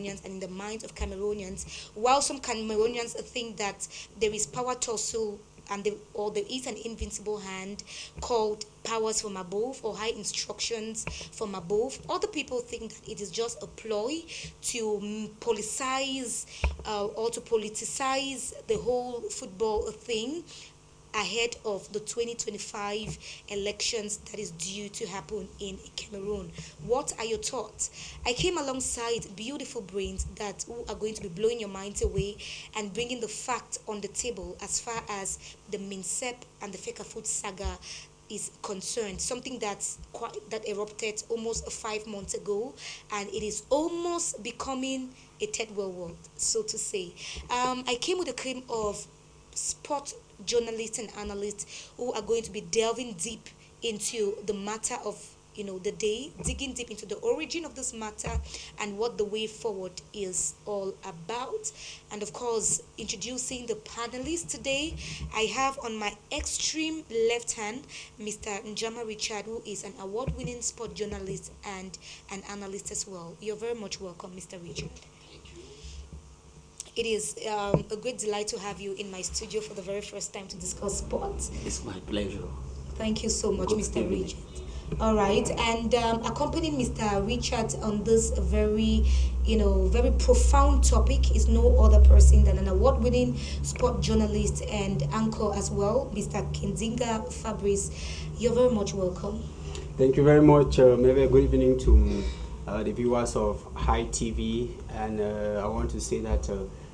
Cameroonians and in the minds of Cameroonians. While some Cameroonians think that there is power tussle and or there is an invincible hand called powers from above or high instructions from above. Other people think that it is just a ploy to or to politicize the whole football thing ahead of the 2025 elections that is due to happen in Cameroon. What are your thoughts? I came alongside beautiful brains that who are going to be blowing your minds away and bringing the fact on the table as far as the Minsep and the Fecafoot saga is concerned, something that erupted almost 5 months ago, and it is almost becoming a third world war, so to say. I came with a cream of sport journalists and analysts who are going to be delving deep into the matter of the day, digging deep into the origin of this matter and what the way forward is all about. And of course, introducing the panelists today, I have on my extreme left hand Mr. Njama Richard, who is an award-winning sport journalist and an analyst as well. You're very much welcome, Mr. Richard. It is a great delight to have you in my studio for the very first time to discuss sports. It's my pleasure. Thank you so much, Mr. Richard. All right, and accompanying Mr. Richard on this very, very profound topic is no other person than an award-winning sport journalist and anchor as well, Mr. Kinzinga Fabrice. You're very much welcome. Thank you very much. Maybe a good evening to the viewers of High TV, and I want to say that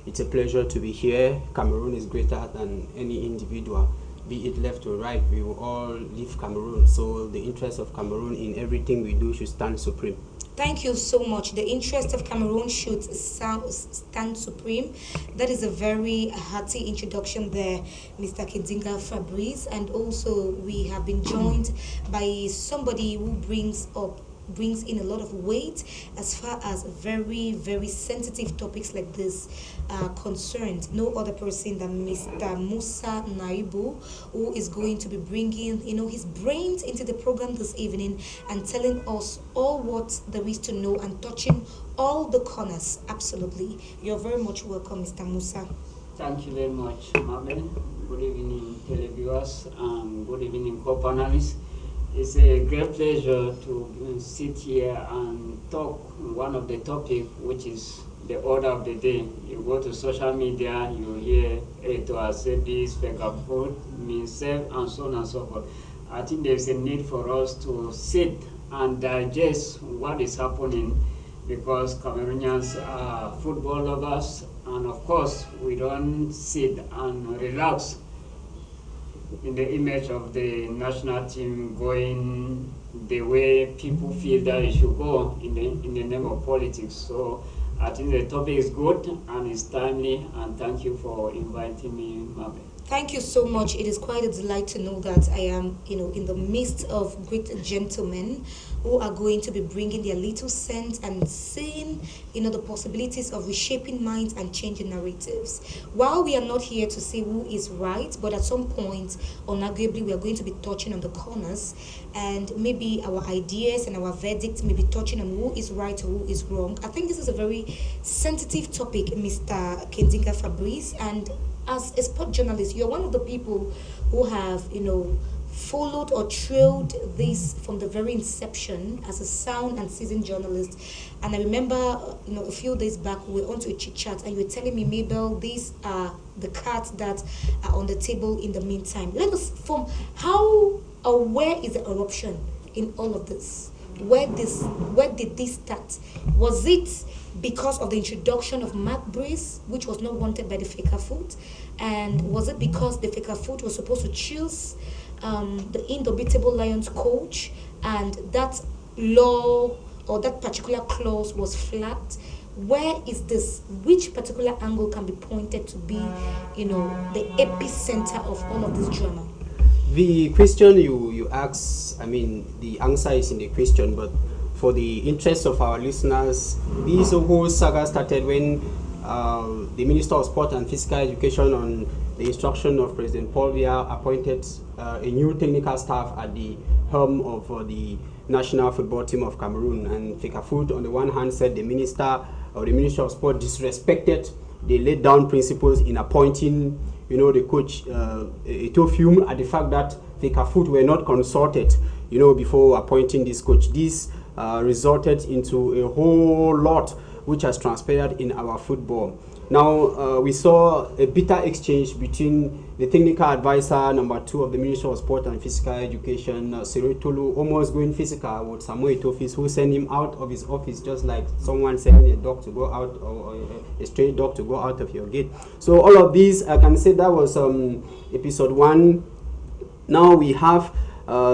it's a pleasure to be here. Cameroon is greater than any individual, be it left or right. We will all leave Cameroon, so the interest of Cameroon in everything we do should stand supreme. Thank you so much. The interest of Cameroon should stand supreme. That is a very hearty introduction there, Mr. Kinzinga Fabrice. And also we have been joined by somebody who brings in a lot of weight as far as very, very sensitive topics like this are concerned. No other person than Mr. Musa Naibu, who is going to be bringing, his brains into the program this evening and telling us all what there is to know and touching all the corners. Absolutely. You're very much welcome, Mr. Musa. Thank you very much, Mabel. Good evening, televiewers, and good evening, co-panelists. It's a great pleasure to sit here and talk one of the topics, which is the order of the day. You go to social media, you hear Eto Asebis, Fecafoot, Minsep, and so on and so forth. I think there's a need for us to sit and digest what is happening, because Cameroonians are football lovers, and of course we don't sit and relax in the image of the national team going the way people feel that it should go in the name of politics. So I think the topic is good and it's timely, and thank you for inviting me, Mabe. Thank you so much. It is quite a delight to know that I am, in the midst of great gentlemen who are going to be bringing their little sense and seeing, the possibilities of reshaping minds and changing narratives. While we are not here to say who is right, but at some point, unarguably, we are going to be touching on the corners, and maybe our ideas and our verdicts may be touching on who is right or who is wrong. I think this is a very sensitive topic, Mr. Kinzinga Fabrice, and as a sport journalist, you're one of the people who have, followed or trailed this from the very inception as a sound and seasoned journalist. And I remember, a few days back, we were onto a chit chat, and you were telling me, Mabel, these are the cards that are on the table in the meantime. Let us form how or where is the eruption in all of this? Where did this start? Was it because of the introduction of Mark Breeze, which was not wanted by the Fecafoot? And was it because the Fecafoot was supposed to choose the indomitable Lions coach, and that law or that particular clause was flat? Where is this? Which particular angle can be pointed to be, the epicenter of all of this drama? The question you ask, the answer is in the question, but for the interest of our listeners, this whole saga started when the Minister of Sport and Physical Education, on the instruction of President Paul Biya, appointed a new technical staff at the helm of the national football team of Cameroon. And Fecafoot, on the one hand, said the minister or the Ministry of Sport disrespected the laid down principles in appointing, the coach Etofium, at the fact that Fecafoot were not consulted, before appointing this coach. This resulted into a whole lot which has transpired in our football. Now, we saw a bitter exchange between the technical advisor number 2 of the Ministry of Sport and Physical Education, Siroi Tolu, almost going physical with Samuel Etofis, who sent him out of his office just like someone sending a dog to go out, or a stray dog to go out of your gate. So all of these, I can say that was episode 1. Now we have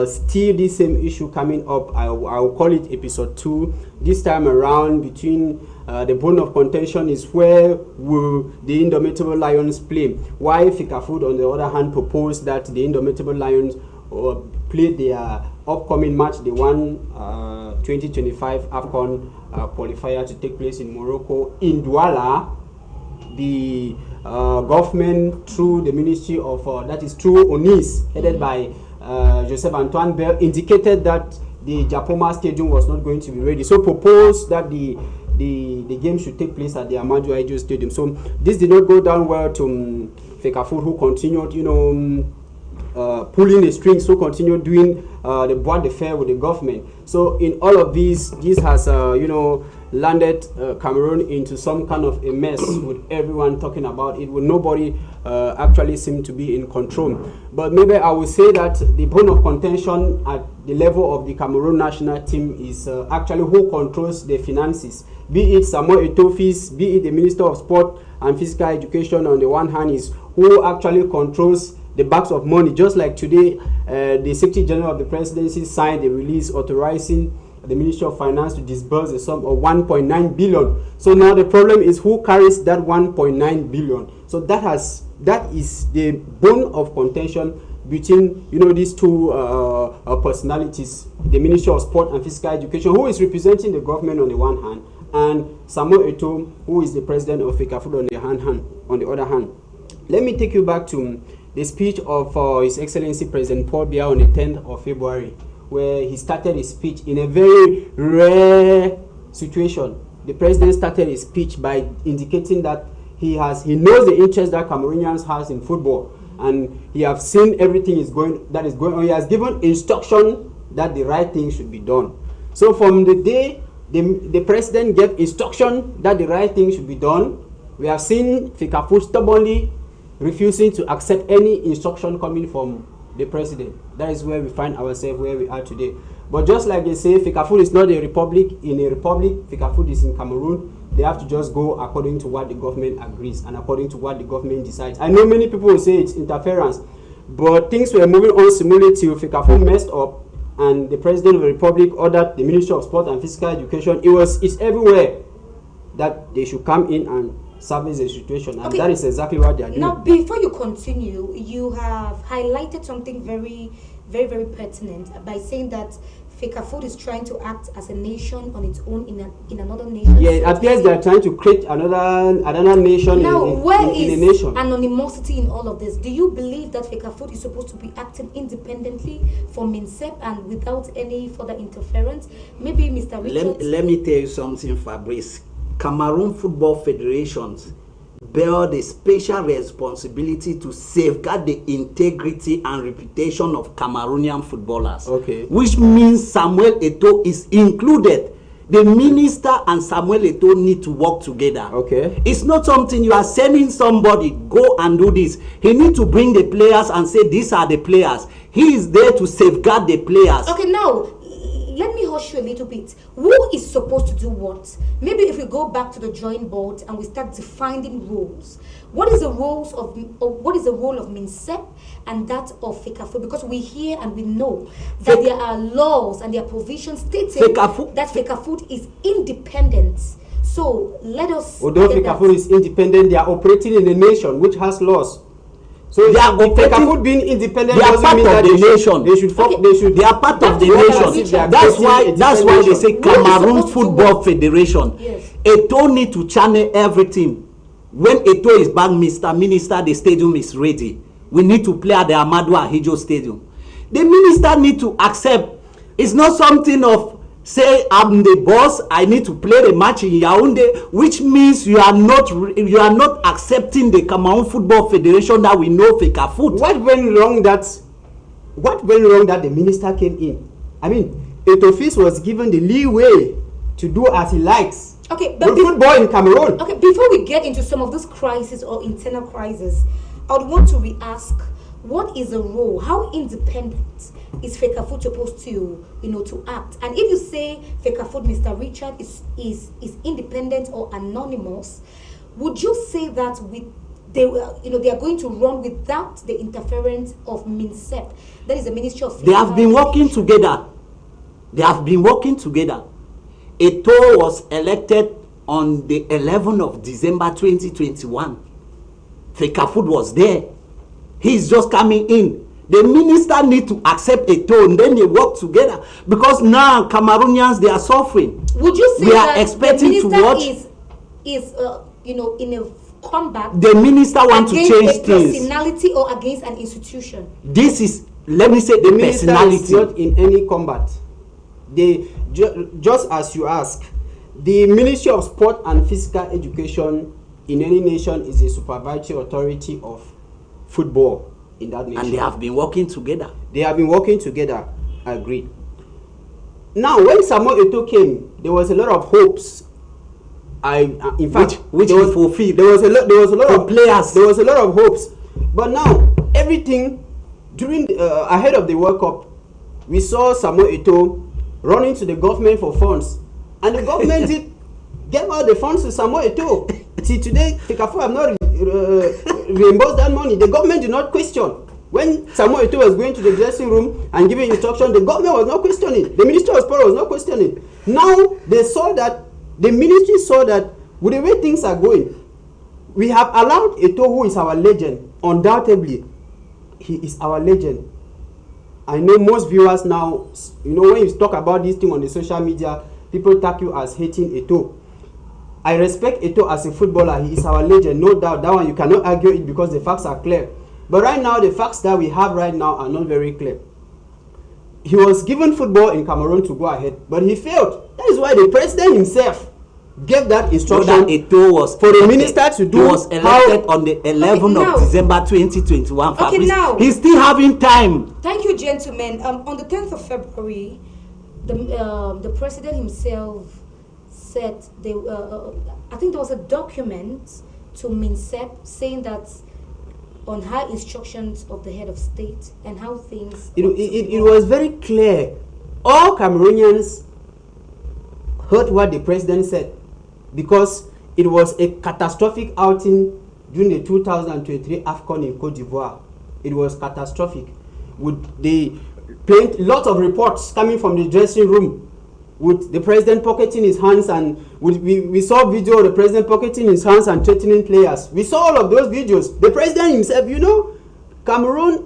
still this same issue coming up. I will call it episode 2. This time around, between the bone of contention is where will the Indomitable Lions play. Why Fecafoot, on the other hand, proposed that the Indomitable Lions play their upcoming match, the 2025 AFCON qualifier to take place in Morocco, in Douala. The government, through the Ministry of, that is through ONIS, headed by Joseph Antoine Bell, indicated that the Japoma Stadium was not going to be ready. So proposed that the game should take place at the Amadou Ahidjo Stadium. So this did not go down well to Fecafoot, who continued, pulling the strings, who continued doing the bois de fer with the government. So in all of this has, landed Cameroon into some kind of a mess with everyone talking about it, with nobody actually seem to be in control. But maybe I would say that the bone of contention at the level of the Cameroon national team is actually who controls the finances. Be it Samuel Etofis, be it the Minister of Sport and Physical Education on the one hand, is who actually controls the bags of money. Just like today, the Secretary General of the Presidency signed a release authorizing the Ministry of Finance to disburse a sum of 1.9 billion. So now the problem is who carries that 1.9 billion. So that is the bone of contention between these two personalities, the Ministry of Sport and Physical Education, who is representing the government on the one hand, and Samuel Eto'o, who is the president of Fecafoot on the other hand. Let me take you back to the speech of His Excellency President Paul Biya on the 10th of February, where he started his speech in a very rare situation. The president started his speech by indicating that he knows the interest that Cameroonians has in football, and he has seen everything that is going on. He has given instruction that the right thing should be done. So from the day the president gave instruction that the right thing should be done, we have seen Fecafoot stubbornly refusing to accept any instruction coming from the president. That is where we find ourselves where we are today. But just like they say, Fecafoot is not a republic. In a republic, Fecafoot is in Cameroon. They have to just go according to what the government agrees and according to what the government decides. I know many people will say it's interference, but things were moving on smoothly till Fecafoot messed up, and the president of the republic ordered the Ministry of Sport and Physical Education. It's everywhere that they should come in and service the situation, and that is exactly what they are doing. Now, before you continue, you have highlighted something very, very, very pertinent by saying that Fecafoot is trying to act as a nation on its own in another nation. Yeah, it appears they are trying to create another nation. Now, where is a nation? Anonymity in all of this? Do you believe that Fecafoot is supposed to be acting independently from MINSEP and without any further interference? Maybe Mr. Richards. Let me tell you something, Fabrice. Cameroon Football Federations bear the special responsibility to safeguard the integrity and reputation of Cameroonian footballers. Okay. Which means Samuel Eto'o is included. The minister and Samuel Eto'o need to work together. Okay. It's not something you are sending somebody, go and do this. He need to bring the players and say, these are the players. He is there to safeguard the players. Okay, now, let me hush you a little bit. Who is supposed to do what? Maybe if we go back to the drawing board and we start defining roles. What is the role of MINSEP and that of Fecafoot? Because we hear and we know that there are laws and there are provisions stating that Fecafoot is independent. So let us. Although Fecafoot is independent, they are operating in a nation which has laws. So they are Fecafoot being independent they are doesn't part mean of that the nation. They are part of the nation. That's why they say Cameroon Football Federation. Yes. Eto'o need to channel everything. When Eto'o is back, Mr. Minister, the stadium is ready. We need to play at the Amadou Ahidjo Stadium. The minister need to accept. It's not something of say I'm the boss, I need to play the match in Yaoundé, which means you are not accepting the Cameroon Football Federation that we know FECAFOOT. What went wrong that the minister came in? I mean, Etofis was given the leeway to do as he likes. Okay, but football in Cameroon. Okay, before we get into some of this crisis or internal crisis, I would want to re-ask, what is the role? How independent is FECAFOOT supposed to, to act? And if you say FECAFOOT, Mr. Richard, is independent or anonymous, would you say that they are going to run without the interference of MINSEP, that is the Ministry of? They have been working together. They have been working together. Eto'o was elected on the 11th of December 2021. FECAFOOT was there. He's just coming in. The minister need to accept Eto'o, and then they work together, because now Cameroonians, they are suffering. Would you say we are that expecting the to minister watch is in a comeback? The minister want to change against a things. personality or against an institution? This is, let me say, the minister personality. is not in any combat. They just as you ask, the Ministry of Sport and Physical Education in any nation is a supervisory authority of football in that nation. And they have been working together. They have been working together. I agree. Now, when Samuel Eto'o came, there was a lot of hopes. In fact, which there was fulfilled. There was a lot for of players. There was a lot of hopes. But now, everything during ahead of the World Cup, we saw Samuel Eto'o running to the government for funds, and the government did give out the funds to Samuel Eto'o. See, today, FECAFOOT have not reimbursed that money. The government did not question. When Samuel Eto'o was going to the dressing room and giving instruction, the government was not questioning. The Ministry of Sport was not questioning. Now, they saw that, the ministry saw that with the way things are going, we have allowed Eto'o, who is our legend, undoubtedly, he is our legend. I know most viewers now, when you talk about this thing on the social media, people tag you as hating Eto'o. I respect Eto'o as a footballer. He is our legend, no doubt. That one you cannot argue it because the facts are clear. But right now, the facts that we have right now are not very clear. He was given football in Cameroon to go ahead, but he failed. That is why the president himself gave that instruction Eto'o was for the minister to do. He was elected on the 11th of December 2021. Okay, now he's still having time. Thank you, gentlemen. On the 10th of February, the president himself said I think there was a document to MINSEP saying that on high instructions of the head of state and how things. It was very clear. All Cameroonians heard what the president said, because it was a catastrophic outing during the 2023 AFCON in Cote d'Ivoire. It was catastrophic. With the lots of reports coming from the dressing room, with the president pocketing his hands, and we saw video of the president pocketing his hands and threatening players. We saw all of those videos. The president himself, Cameroon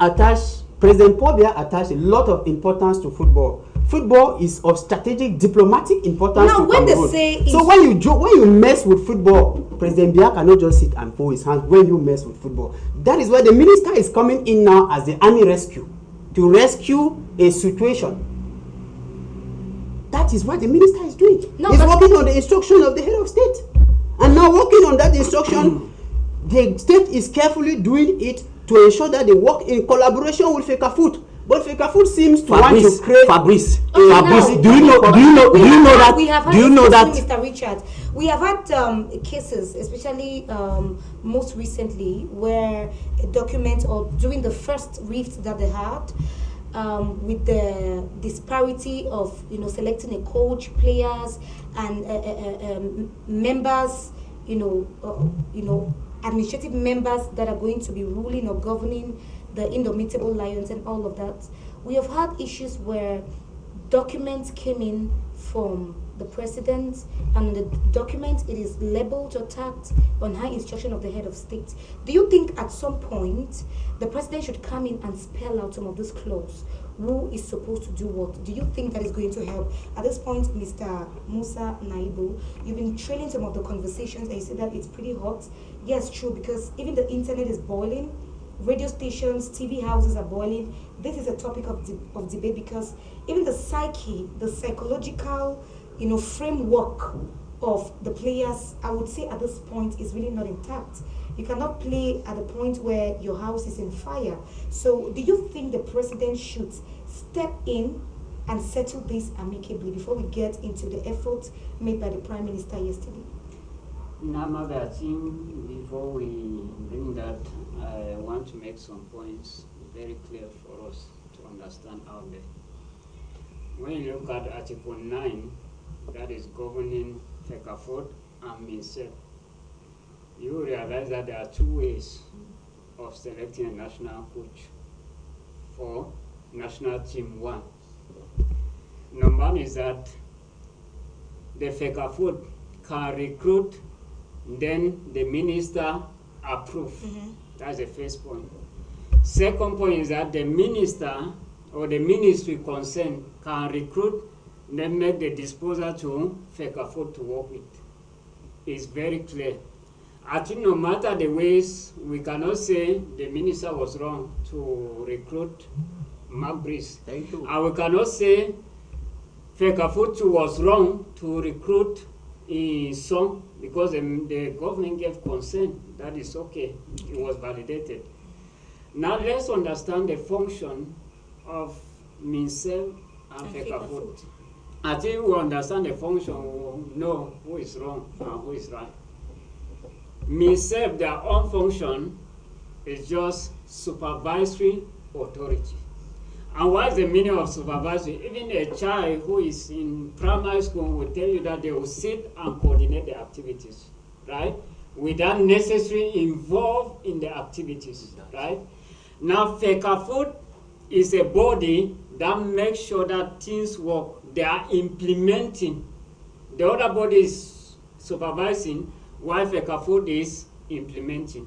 President Paul Biya attached a lot of importance to football. Football is of strategic diplomatic importance to Cameroon. They say so when you mess with football, President Biya cannot just sit and fold his hands when you mess with football. That is why the minister is coming in now as the army rescue, to rescue a situation. That is what the minister is doing. He's working on the instruction of the head of state. And now working on that instruction, the state is carefully doing it to ensure that they work in collaboration with FECAFOOT. But FECAFOOt seems to want to create. Fabrice, do you know that? We have had, do you know that, Mr. Richard? We have had cases, especially most recently, where a document or during the first rift that they had, with the disparity of selecting a coach, players, and members, administrative members that are going to be ruling or governing the Indomitable Lions and all of that. We have had issues where documents came in from the president, and the document, it is labeled or tagged on high instruction of the head of state. Do you think at some point the president should come in and spell out some of this clause? Who is supposed to do what? Do you think that is going to help? At this point, Mr. Musa Naibu, you've been trailing some of the conversations and you said that it's pretty hot. Yes, true, because even the internet is boiling. radio stations, TV houses are boiling. This is a topic of debate because even the psyche, the psychological, framework of the players, I would say at this point is really not intact. You cannot play at the point where your house is in fire. So do you think the president should step in and settle this amicably before we get into the efforts made by the Prime Minister yesterday? Nama, I think before we bring that, I want to make some points very clear for us to understand out there. When you look at Article 9, that is governing FECAFOOT and MINSEP, you realize that there are two ways of selecting a national coach for national team 1. Number one is that the FECAFOOT can recruit, then the minister approve. That's the first point. Second point is that the minister or the ministry concerned can recruit, then make the disposal to FECAFOOT to work with. It's very clear. I think no matter the ways, we cannot say the minister was wrong to recruit Mark Breeze. Thank you. And we cannot say FECAFOOT was wrong to recruit some because the government gave consent. That is okay. It was validated. Now let's understand the function of MINSEP and FECAFOOT. I think we understand the function, we know who is wrong and who is right. MINSEP, their own function is just supervisory authority. And what is the meaning of supervisory? Even a child who is in primary school will tell you that they will sit and coordinate the activities, right? Without necessarily involved in the activities, right? Now, FECAFOOT is a body that makes sure that things work. They are implementing. The other body is supervising, while FECAFOOT is implementing.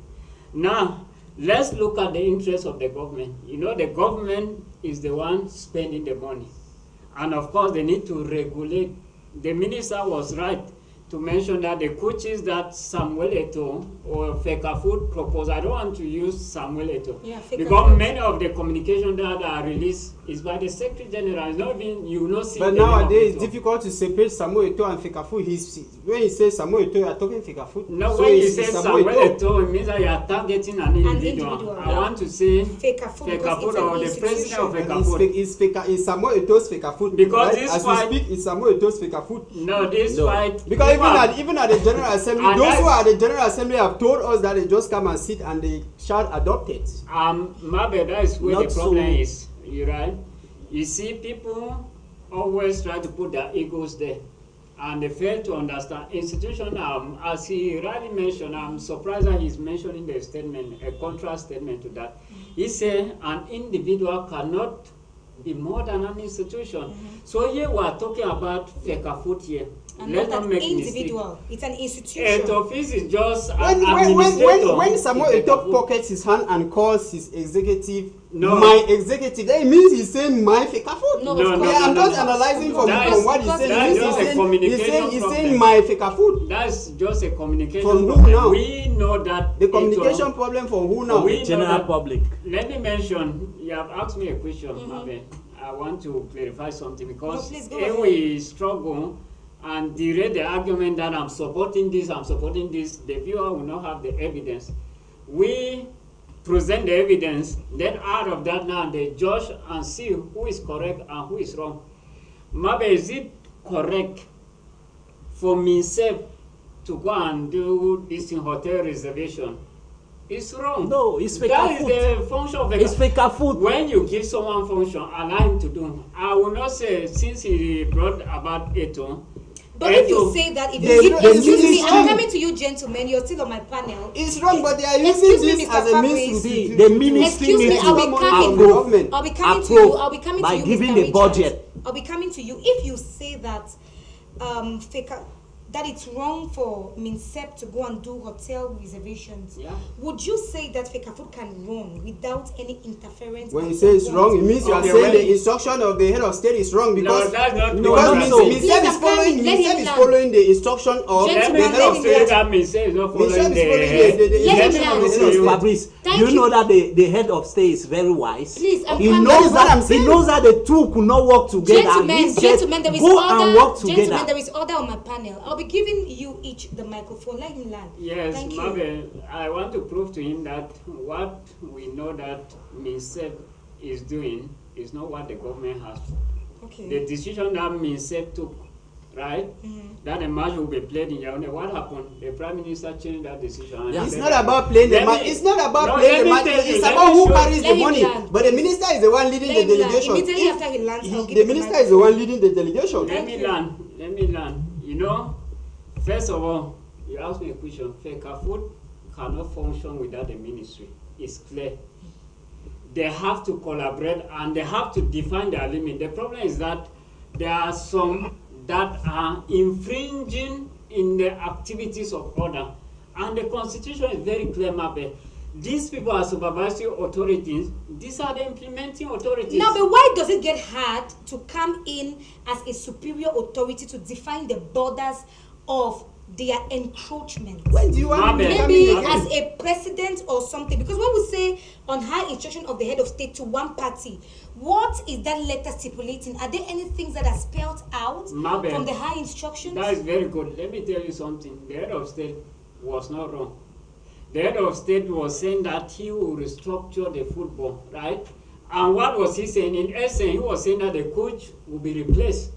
Now, let's look at the interest of the government. The government is the one spending the money. And of course, they need to regulate. The minister was right to mention that the coaches that Samuel Eto'o or FECAFOOT proposed, I don't want to use Samuel Eto'o, because many of the communication that are released is by the Secretary General. It's not even, you will not see. But nowadays it's difficult to separate Samuel Eto'o and FECAFOOT. When you say Samuel Eto'o, you are talking FECAFOOT. No, so when you say Samuel Eto'o, it means that you are targeting an individual. I want to say FECAFOOT or the president of FECAFOOT. Is Samuel Eto'o's FECAFOOT? Because right? this As fight, we speak, is Samuel Eto'o's FECAFOOT? No, this fight. Because even at the General Assembly, those who are at the General Assembly have told us that they just come and sit and they shout adopt it. Maybe that is where Not the problem so. is. You're right. You see, people always try to put their egos there, and they fail to understand institution. As he rightly mentioned, I'm surprised that he's mentioning the statement, a contrast statement to that. He said an individual cannot be more than an institution. So here we are talking about FECAFOOT here. And Let's not not an make individual. It's an institution. Head office is just an administrator. When Samuel in Eto'o FECAFOOT. pockets his hand and calls his executive, No. my executive, that means he's saying my FECAFOOT. No, No, of no, course. I'm no, just no. analyzing from That is- what he's saying. that is just a communication He's problem. saying my FECAFOOT. That's just a communication From who problem. now? We know that The communication problem for who now? We know General that- public. Let me mention, you have asked me a question, Mabe. I want to clarify something because please go if ahead. we struggle and derate the argument that I'm supporting this, the viewer will not have the evidence. We present the evidence, then out of that now they judge and see who is correct and who is wrong. Mabe, is it correct for MINSEP to go and do this in hotel reservation? It's wrong. No, it's That is FECAFOOT. the function of It's FECAFOOT. When you give someone function, allow him to do. I will not say, since he brought about Eto'o. But if you say that, The excuse me, I'm ministry- coming to you, gentlemen. You're still on my panel. It's wrong, but they are Excuse using me, this Mr. as a means Fabrice. to The ministry Excuse me, needs I'll to be from coming. the government. I'll be coming to you. I'll be coming by to you, giving Mr. a Richards. budget. I'll be coming to you if you say that that it's wrong for MINSEP to go and do hotel reservations. Yeah. Would you say that FECAFOOT can run without any interference? When at you say it's some wrong, point? it means you are Okay, saying well- the instruction of the head of state is wrong because No, that's not because no, no. MINSEP Please, is I'm coming. Let him following land. following the instruction of Gentlemen, the Let head of let him state. land. that means is not MINSEP following is following the Let him instruction of land. the head of state. Fabrice, Thank you you. know that the head of state is very wise. Please, I'm he coming. knows That is what I'm that saying. he knows that the two could not work together. Gentlemen, He said, gentlemen, there is go order. and work together. Gentlemen, there is order on my panel. I'll be giving you each the microphone. Let him land. Yes, Thank you. Mabel, I want to prove to him that what we know that MINSEP is doing is not what the government has. Okay. The decision that MINSEP took, right, that a match will be played in Yaoundé, what happened? The Prime Minister changed that decision. and Yeah. It's said not that- about playing the Let match. me- It's not about No, playing let the me match. tell you, It's let about me who show- carries Let the him money. land. But the minister is the one leading Let the him land. delegation. Immediately If after he lands, I'll give the him the minister is the one leading the delegation. Let me learn. You know, first of all, you asked me a question. FECAFOOT cannot function without the ministry. It's clear. They have to collaborate and they have to define their limit. The problem is that there are some that are infringing in the activities of order. And the constitution is very clear, Mabe. These people are supervisory authorities. These are the implementing authorities. Now, but why does it get hard to come in as a superior authority to define the borders of their encroachment? When do you want me to come Maybe in as again? a president or something, because when we say on high instruction of the head of state to one party, what is that letter stipulating? Are there any things that are spelled out Mabel, from the high instructions? That is very good. Let me tell you something. The head of state was not wrong. The head of state was saying that he will restructure the football, right? And what was he saying? In essence, he was saying that the coach will be replaced.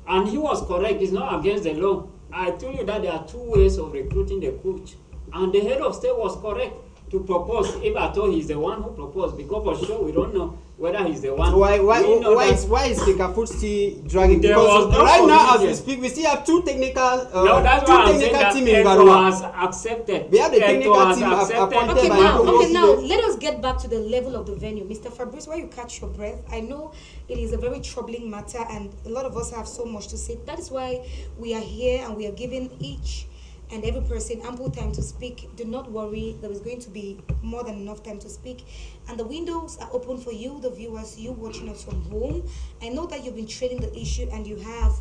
And he was correct. It's not against the law. I told you that there are two ways of recruiting the coach. And the head of state was correct to propose, if at all he's the one who proposed, because for sure we don't know whether he's the one. Why We know that- is FECAFOOT still dragging? There Because was no right now as we communication. speak, we still have two technical No, that's why I'm saying that team in Eto Garoua. has accepted. We have the technical Eto has team accepted. appointed Okay, by now, Yakubu okay, now Sile. let us get back to the level of the venue. Mr. Fabrice, while you catch your breath, I know it is a very troubling matter and a lot of us have so much to say. That is why we are here and we are giving each and every person ample time to speak. Do not worry, there is going to be more than enough time to speak. And the windows are open for you, the viewers, you watching us from home. I know that you've been trading the issue and you have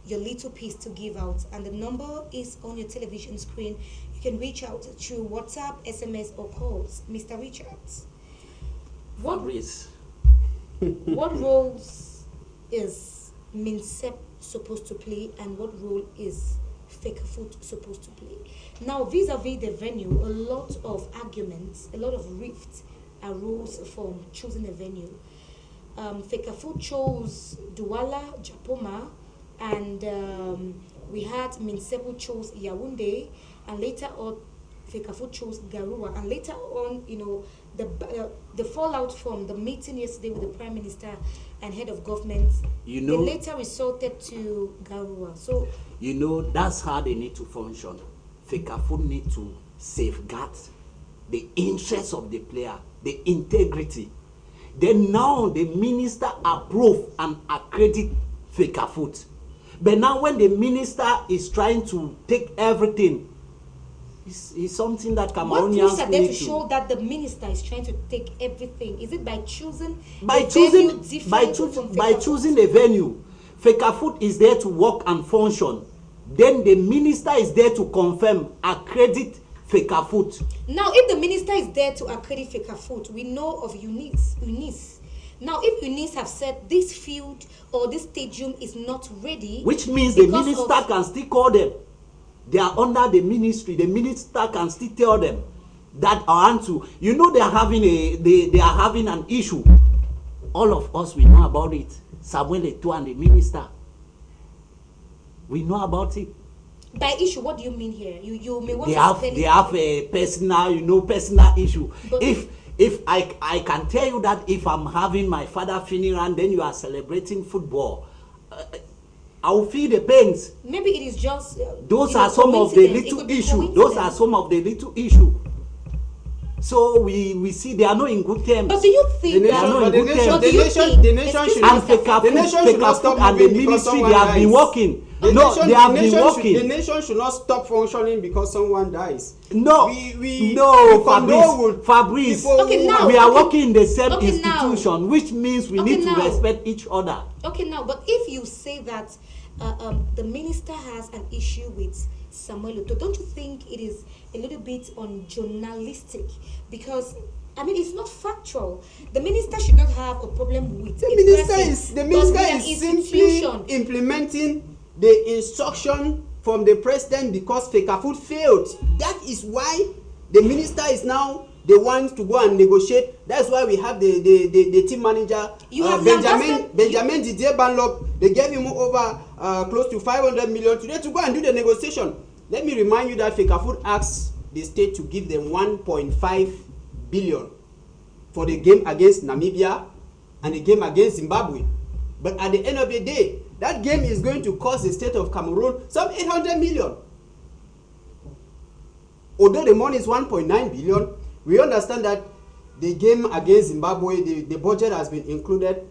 your little piece to give out. And the number is on your television screen. You can reach out through WhatsApp, SMS, or calls. Mr. Richards, Fabrice. what roles is MINSEP supposed to play and what role is FECAFOOT supposed to play? Now, vis-a-vis the venue, a lot of arguments, a lot of rift arose from choosing a venue. FECAFOOT chose Douala, Japoma, and we had MINSEP who chose Yaoundé, and later on FECAFOOT chose Garoua, and later on, you know, the fallout from the meeting yesterday with the Prime Minister and head of government, You know- they later resorted to Garoua. So You know, that's how they need to function. FECAFOOT need to safeguard the interests of the player, the integrity. Then now the minister approve and accredit FECAFOOT. But now when the minister is trying to take everything, it's something that what Cameroonians proofs are there need to show that the minister is trying to take everything? Is it by choosing by a venue choosing different from by FECAFOOT? choosing a venue. FECAFOOT is there to work and function. Then the minister is there to confirm, accredit FECAFOOT. Now, if the minister is there to accredit FECAFOOT, we know of UNIS. Now, if UNIS have said this field or this stadium is not ready, Which means the because minister of- can still call them. They are under the ministry. The minister can still tell them that I want to. You know they are having they are having an issue. All of us we know about it. Samuel Eto'o and the minister. We know about it. by issue, what do you mean here? You may want They to have spell it. they have a personal issue. But- If I can tell you that if I'm having my father funeral and then you are celebrating football, I will feel the pains. Maybe it is just Those you know, are some of the coincidence. It little could be issue. Those are coincidence. some of the little issue. So we see they are not in good terms. But do you The think nation, that? no, but in good terms. But do you think- the nation excuse should me, And Mr. FECAFOOT, The nation should not stop and the moving because ministry, someone they have been dies. working. The No, nation, they have the been nation working. Should, the nation should not stop functioning because someone dies. No, we no, condone with Fabrice. people Okay, who- now- We are okay. working in the same Okay, now. institution, which means we Okay, need to now. respect each other. Okay, now, but if you say that the minister has an issue with Samuel Eto'o. Don't you think it is a little bit unjournalistic? Because I mean, it's not factual. The minister should not have a problem with The a minister person, is but we are simply institution. implementing the instruction from the president because Fecafoot failed. That is why the minister is now the one to go and negotiate. That's why we have the team manager Benjamin Didier Banlop. They gave him over close to 500 million today to go and do the negotiation. Let me remind you that Fecafoot asked the state to give them 1.5 billion for the game against Namibia and the game against Zimbabwe. But at the end of the day, that game is going to cost the state of Cameroon some 800 million. Although the money is 1.9 billion, we understand that the game against Zimbabwe, the budget has been included,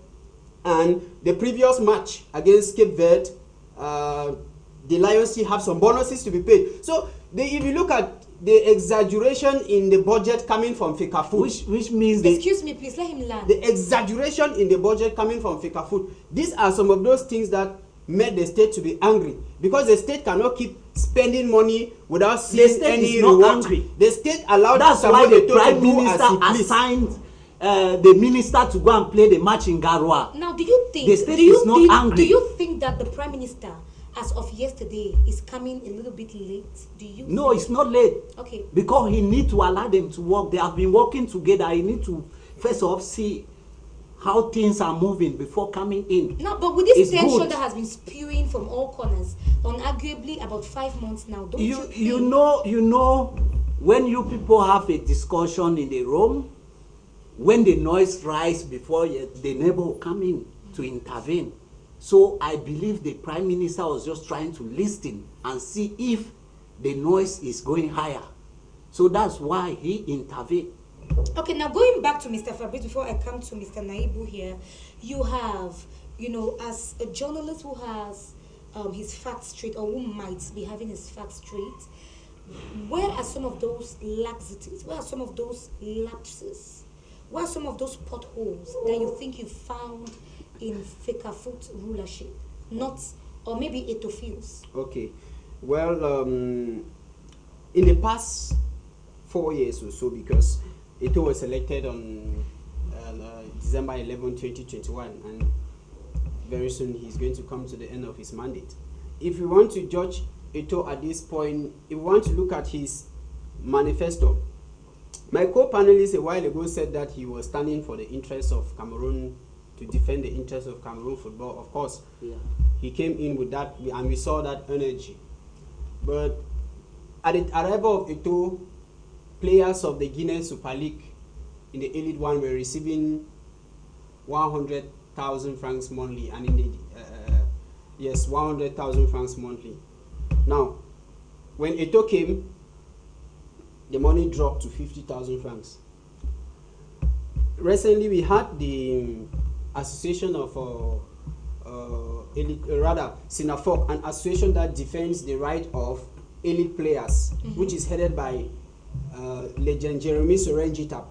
and the previous match against Cape Verde, the Lions still have some bonuses to be paid. So if you look at the exaggeration in the budget coming from Fecafoot, which means excuse me, please let him learn. The exaggeration in the budget coming from Fecafoot, these are some of those things that made the state to be angry, because the state cannot keep spending money without seeing any reward. The state allowed that's why the prime minister please. assigned the minister to go and play the match in Garoua. Now, do you think the state is not angry? Do you think that the prime minister, as of yesterday, is coming a little bit late? Do you? No, it's not late. Okay. Because he need to allow them to work. They have been working together. He need to first off see how things are moving before coming in. No, but with this tension good. that has been spewing from all corners, unarguably about 5 months now, don't you think? You know, when you people have a discussion in the room, when the noise rise before the neighbor will come in to intervene. So I believe the prime minister was just trying to listen and see if the noise is going higher. So that's why he intervened. Okay, now going back to Mr. Fabrice before I come to Mr. Naibu here, you have, as a journalist who has his facts straight, or who might be having his facts straight, where are some of those laxities? Where are some of those lapses? Where are some of those potholes that you think you found in Fecafoot rulership? Or maybe Eto'o feels. Okay, well, in the past 4 years or so, because Eto'o was elected on December 11, 2021, and very soon he's going to come to the end of his mandate. If we want to judge Eto'o at this point, if we want to look at his manifesto, my co-panelist a while ago said that he was standing for the interests of Cameroon, to defend the interests of Cameroon football. Of course, Yeah. he came in with that, and we saw that energy. But at the arrival of Eto'o, players of the Guinea Super League in the Elite One were receiving 100,000 francs monthly, and in the 100,000 francs monthly. Now, when Eto'o came, the money dropped to 50,000 francs. Recently, we had the association of Sinafoc, an association that defends the right of elite players, which is headed by legend Jeremy Sorenjita.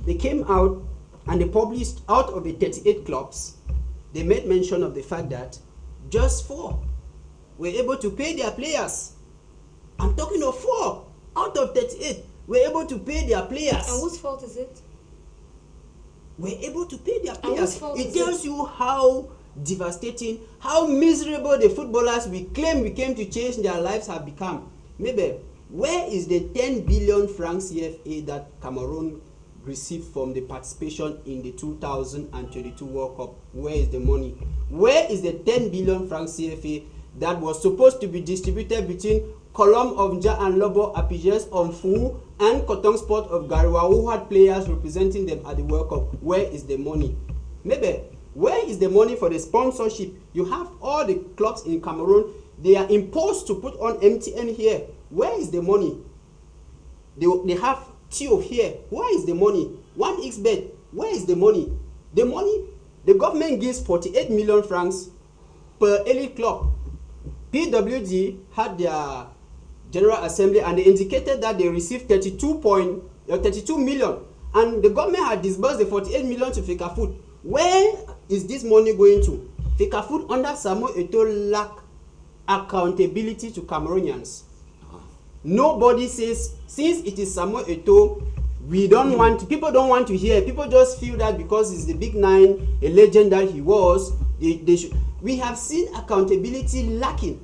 They came out and they published, out of the 38 clubs, they made mention of the fact that just 4 were able to pay their players. I'm talking of 4 out of 38 were able to pay their players. And whose fault is it? Were able to pay their And players. whose fault It is tells you how devastating, how miserable the footballers we claim we came to change their lives have become. Maybe, where is the 10 billion francs CFA that Cameroon received from the participation in the 2022 World Cup? Where is the money? Where is the 10 billion francs CFA that was supposed to be distributed between Colombe of Nja and Lobo Apijes of Fu and Cotton Sport of Garoua, who had players representing them at the World Cup? Where is the money? Maybe, where is the money for the sponsorship? You have all the clubs in Cameroon, they are imposed to put on MTN here. Where is the money? They have TIO here. Where is the money? 1xBet, where is the money? The money, the government gives 48 million francs per elite club. PWG had their General Assembly and they indicated that they received 32 million, and the government had disbursed the 48 million to Fecafoot. Where is this money going to? Fecafoot under Samuel Eto'o lack accountability to Cameroonians. Nobody says, since it is Samuel Eto'o, people don't want to hear. People just feel that because he's the big nine, a legend that he was, they should. We have seen accountability lacking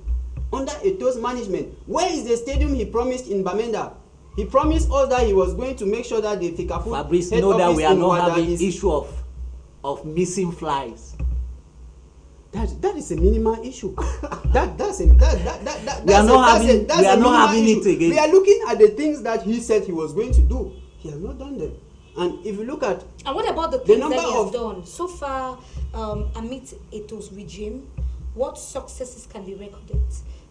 under Eto'o's management. Where is the stadium he promised in Bamenda? He promised us that he was going to make sure that the Fecafoot Fabrice, head know that office we are in not Wada having is, issue of missing flies. that is a minimal issue. We are not having it again. We are looking at the things that he said he was going to do. He has not done them. And if you look at And what about the things number that he has of- done so far amidst Eto's regime? What successes can be recorded?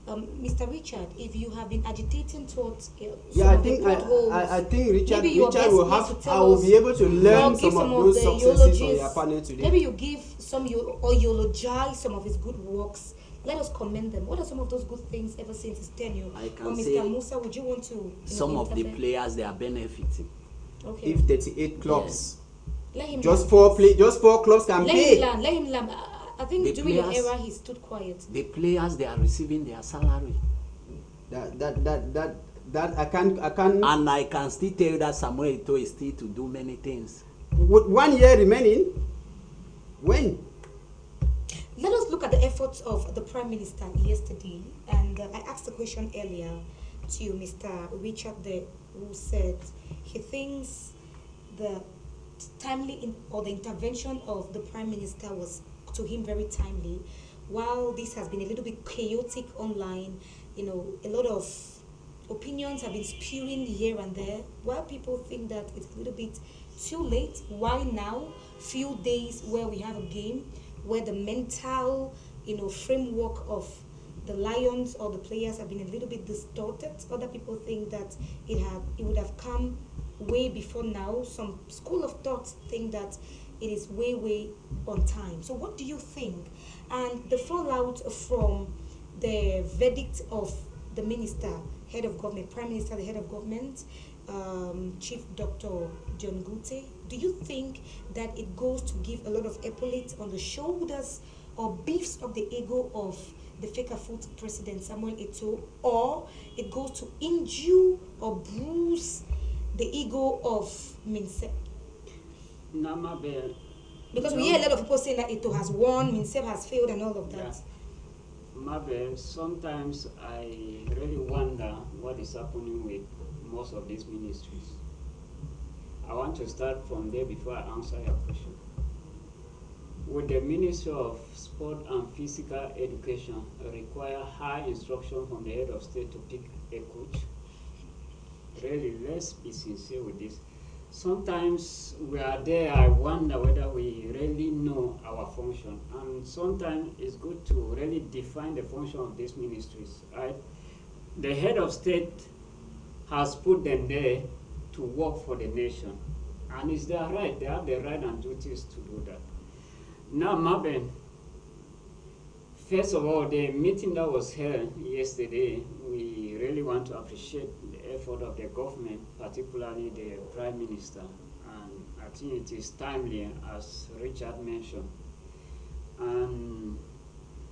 Mr. Richard, if you have been agitating towards yeah, I think Richard maybe your best will way have. to I tell will us, be able to learn give some of those the successes on eulogies. your panel today. Maybe you give some or eulogize some of his good works. Let us commend them. What are some of those good things ever since his tenure? I can Or say Mr. Musa, would you want to Some of the interfere? players, they are benefiting. Okay. If 38 clubs, Let him just learn. just four clubs can Let pay. him learn. Let him learn. I think The during your players- era, he stood quiet. The players, they are receiving their salary. That I can't. And I can still tell you that Samuel Eto'o is still to do many things. With 1 year remaining, when? Let us look at the efforts of the Prime Minister yesterday. And I asked a question earlier to Mr. Richard there, who said he thinks the the intervention of the Prime Minister was to him very timely. While this has been a little bit chaotic online, a lot of opinions have been spewing here and there. While people think that it's a little bit too late, why now? Few days where we have a game where the mental, framework of the Lions or the players have been a little bit distorted. Other people think that it would have come way before now. Some school of thought think that it is way on time. So what do you think? And the fallout from the verdict of the minister, head of government, Prime Minister, the head of government, Chief Dr. John Gute, do you think that it goes to give a lot of epaulettes on the shoulders or beefs up the ego of the Fecafoot president Samuel Eto'o, or it goes to injure or bruise the ego of Minsep? Namabe. Because we hear a lot of people saying that Eto'o has won, Minsep has failed, and all of that. Yeah. Mabe, sometimes I really wonder what is happening with most of these ministries. I want to start from there before I answer your question. Would the Ministry of Sport and Physical Education require high instruction from the head of state to pick a coach? Really, let's be sincere with this. Sometimes we are there, I wonder whether we really know our function. And sometimes it's good to really define the function of these ministries, right? The head of state has put them there to work for the nation. And it's their right, they have the right and duties to do that. Now, Maben, first of all, the meeting that was held yesterday, we really want to appreciate the effort of the government, particularly the Prime Minister. And I think it is timely, as Richard mentioned. And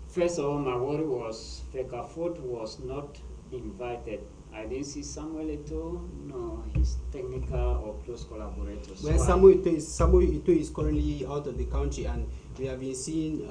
first of all, my worry was Fecafoot was not invited. I didn't see Samuel Eto'o, no, his technical or close collaborators. Well, Samuel Eto'o is currently out of the country, and we have been seeing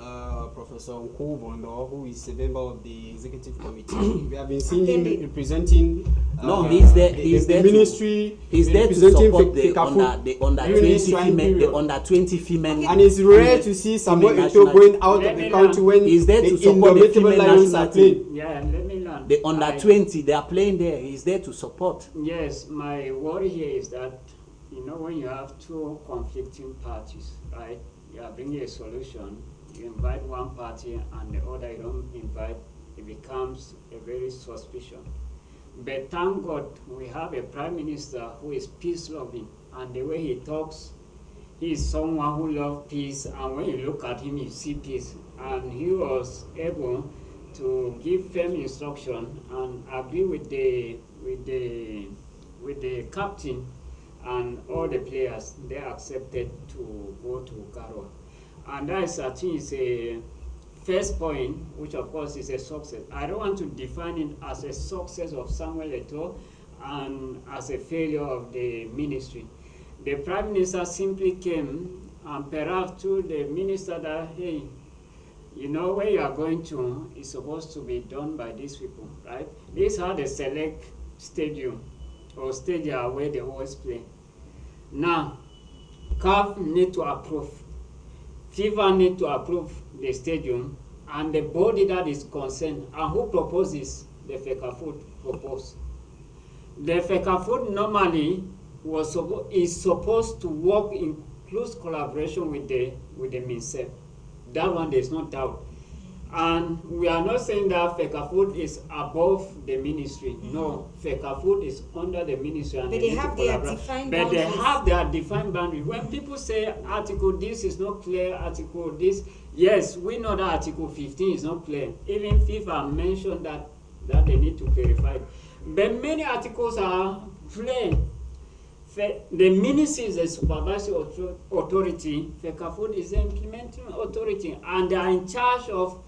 Professor Nkovondo, who is a member of the executive committee. We have been seeing him representing No, he's there. the He's there. ministry. He's there to representing support the Fecafoot under during this 20 trying female, period. the under 20 female. And it's rare to see Samuel Eto'o going out of the country when He's there to the support the indomitable female Lions are national team. playing. Yeah, let me learn. The under 20, they are playing there. He's there to support. Yes, my worry here is that, when you have two conflicting parties, right, you are bringing a solution, you invite one party and the other you don't invite, it becomes a very suspicion. But thank God we have a Prime Minister who is peace-loving, and the way he talks, he is someone who loves peace, and when you look at him, you see peace. And he was able to give firm instruction and agree with the captain and all the players. They accepted to go to Garwa, and that is, I think, is a first point, which of course is a success, I don't want to define it as a success of Samuel Eto'o and as a failure of the ministry. The Prime Minister simply came and perhaps told the minister that, hey, you know where you are going to is supposed to be done by these people, right? This is how they select stadium or stadia where they always play. Now, CAF need to approve, FIFA need to approve the stadium, and the body that is concerned, and who proposes? The FECAFOOT propose. The FECAFOOT normally is supposed to work in close collaboration with the MINSEP. That one there's no doubt. And we are not saying that FECAFOOT is above the ministry. No, FECAFOOT is under the ministry. And But they have their defined boundaries. But they have their defined boundaries. When people say article this is not clear, article this, yes, we know that article 15 is not clear. Even FIFA mentioned that they need to clarify it. But many articles are plain. The ministry is a supervisory authority, FECAFOOT is the implementing authority, and they are in charge of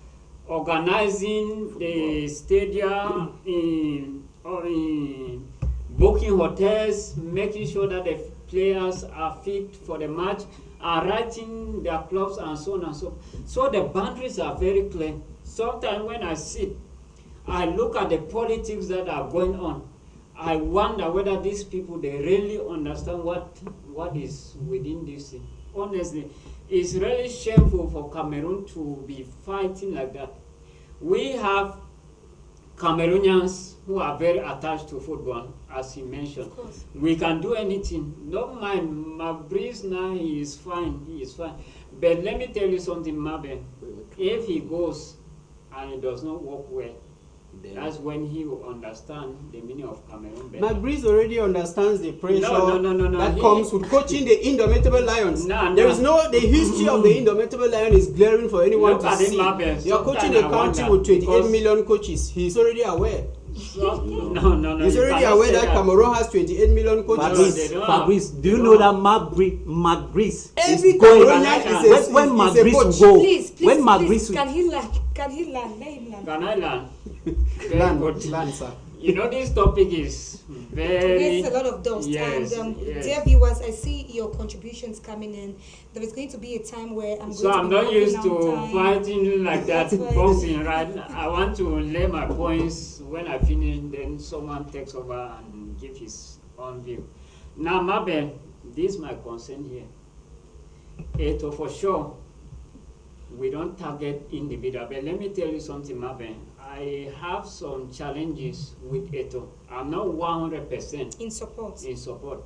organizing the stadium, booking hotels, making sure that the players are fit for the match, are writing their clubs and so on and so forth. So the boundaries are very clear. Sometimes when I sit, I look at the politics that are going on. I wonder whether these people, they really understand what is within this thing. Honestly, it's really shameful for Cameroon to be fighting like that. We have Cameroonians who are very attached to football, as he mentioned. Of course. We can do anything. Don't mind Mabrice now, he is fine. But let me tell you something, Mabe. If he goes and it does not work well, that's when he will understand the meaning of Cameroon better. Mabrice already understands the pressure No. that comes with coaching the Indomitable Lions. No. There is the history of the Indomitable Lion is glaring for anyone Look to at him, see. Mabe. You're coaching Sometimes a I country wonder, with 28 because- million coaches. He's already aware. No. He's you already cannot aware say that Cameroon has 28 million coaches. they don't Fabrice, have- do you they know don't that Mabrice Every is going? Cameroonian is when a Mabrice coach. go, Please, when please, Mabrice can he learn? Let him learn. Can I learn? Very Land, good. land, sir. You know, this topic is very... Yes, a lot of dust. Yes, And yes. dear viewers, I see your contributions coming in. There is going to be a time where I'm So going I'm to be not working used on to time. fighting like that, That's right. boxing, right? I want to lay my points. When I finish, then someone takes over and give his own view. Now, Mabe, this is my concern here. Eto'o, for sure, we don't target individual. But let me tell you something, Mabe. I have some challenges with Eto'o. I'm not 100% In support. in support.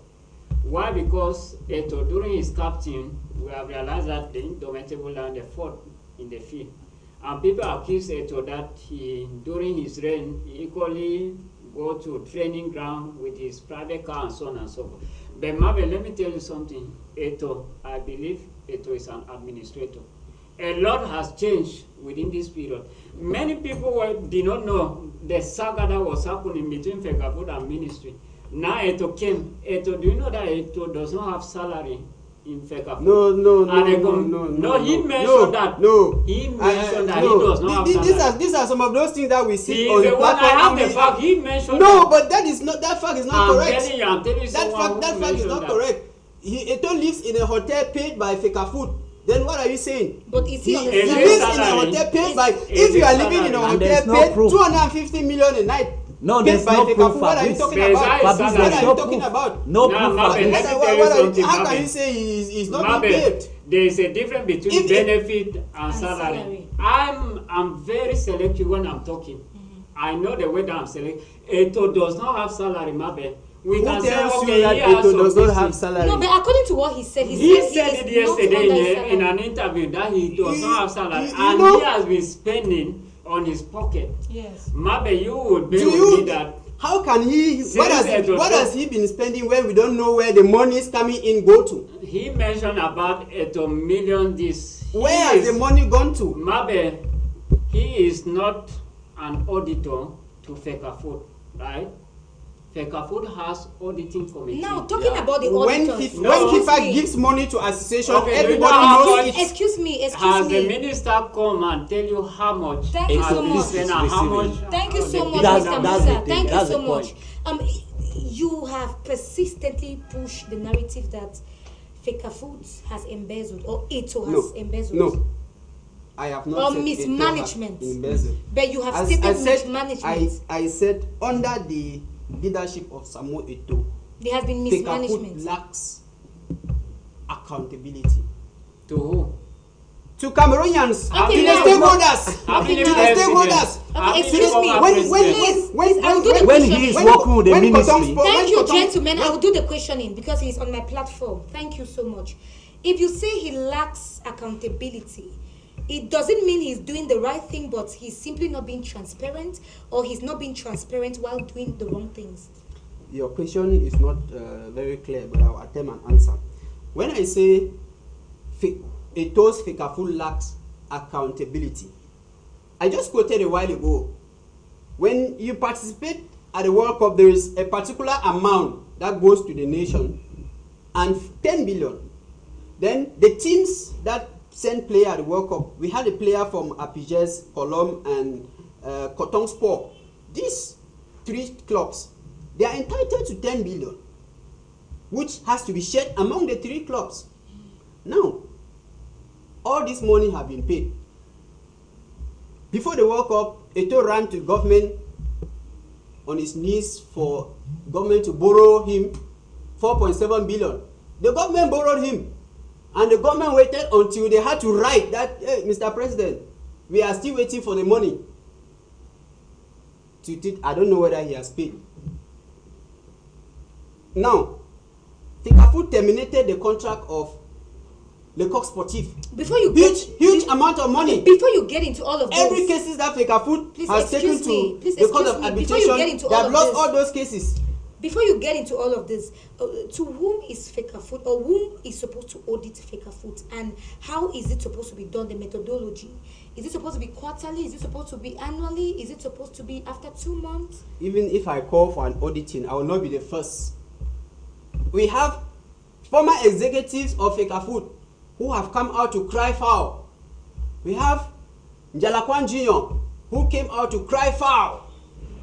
Why? Because Eto'o, during his captain, we have realized that the Indomitable Lion, they fought in the field. And people accuse Eto'o that during his reign, he equally go to training ground with his private car and so on and so forth. But Marvin, let me tell you something. Eto'o, I believe Eto'o is an administrator. A lot has changed within this period. Many people did not know the saga that was happening between FECAFOOT and ministry. Now Eto'o came. Eto'o, do you know that Eto'o does not have salary in FECAFOOT? No, he mentioned that. No. He mentioned that he does not have salary. These are some of those things that we see He on is the the one, I platform. have the fact, he mentioned No, that. but that fact is not correct. I'm telling you That someone fact who is mentioned not that. correct. Eto'o lives in a hotel paid by FECAFOOT. Then what are you saying? But is he on the He Is salary? lives in a salary? hotel paid by. Is If you are it living in a salary? And hotel there's no paid proof. 250 million a night. No, paid there's by no FECAFOOT, proof, what are you Fabrice. talking There's about? no What salary. are you no talking proof. about? No Now, proof, Mabe, Fabrice. let me tell you something, How can Mabe. you say he's not Mabe, being paid? there is a difference between If- benefit and salary. salary. I'm very selective when I'm talking. I know the way that I'm selective. Eto'o does not have salary, Mabe. We Who can say, tells okay, you that he has Eto'o some does not business. have salary? No, but according to what he said, He said said he it is yesterday not under in salary. an interview that he does not have salary, you and know- he has been spending on his pocket. Yes. Mabe, you would be Do with you? me that. How can he? Since What Eto'o has he been spending when we don't know where the money is coming in go to? He mentioned about Eto'o million this. He Where has is- the money gone to? Mabe, he is not an auditor to FECAFOOT, right? FECAFOOT has auditing committee. Now, talking Yeah. about the When auditors. FIFA, when excuse FIFA me. gives money to association, Okay, do you everybody know how knows much- it. Excuse me, Has excuse the me. minister come and tell you how much? Thank you has so been much. spent and how much? Thank you so much, That's- Mr. that's the Musa. thing, Thank you that's so the much. point. You have persistently pushed the narrative that FECAFOOT has embezzled or Eto has embezzled. No, I have not Or said mismanagement. Eto'o has embezzled. But you have As stated I said, mismanagement. I said under the leadership of Samuel Eto'o, There has been FECAFOOT mismanagement. lacks accountability To who? to Cameroonians, Okay, to the now- stakeholders, How Okay, many now- to the presidents? stakeholders. How many excuse me. former When presidents? I'll do the When question. he is working with the when ministry, Cotton Sport- Thank when you, Cotton- gentlemen. I will do the questioning because he's on my platform. Thank you so much. If you say he lacks accountability, it doesn't mean he's doing the right thing, but he's simply not being transparent, or he's not being transparent while doing the wrong things. Your question is not very clear, but I'll attempt an answer. When I say Eto'o's FECAFOOT lacks accountability, I just quoted a while ago. When you participate at the World Cup, there is a particular amount that goes to the nation, and 10 billion. Then the teams that send player at the World Cup, we had a player from Apiges, Colombe, and Cotton Sport. These three clubs, they are entitled to 10 billion, which has to be shared among the three clubs. Now, all this money have been paid. Before the World Cup, Eto'o ran to government on his knees for government to borrow him 4.7 billion. The government borrowed him, and the government waited until they had to write that, hey, Mr. President, we are still waiting for the money. I don't know whether he has paid. Now, FECAFOOT terminated the contract of Le Coq Sportif. Before you Huge amount of money. Before you get into all of this, Every cases that FECAFOOT Please has taken excuse me. to Please the court excuse of me. Before you arbitration, get into they all have of lost this- all those cases. before you get into all of this, to whom is FECAFOOT, or whom is supposed to audit FECAFOOT, and how is it supposed to be done? The methodology, is it supposed to be quarterly? Is it supposed to be annually? Is it supposed to be after 2 months? Even if I call for an auditing, I will not be the first. We have former executives of FECAFOOT who have come out to cry foul. We have Njalakwan Jr., who came out to cry foul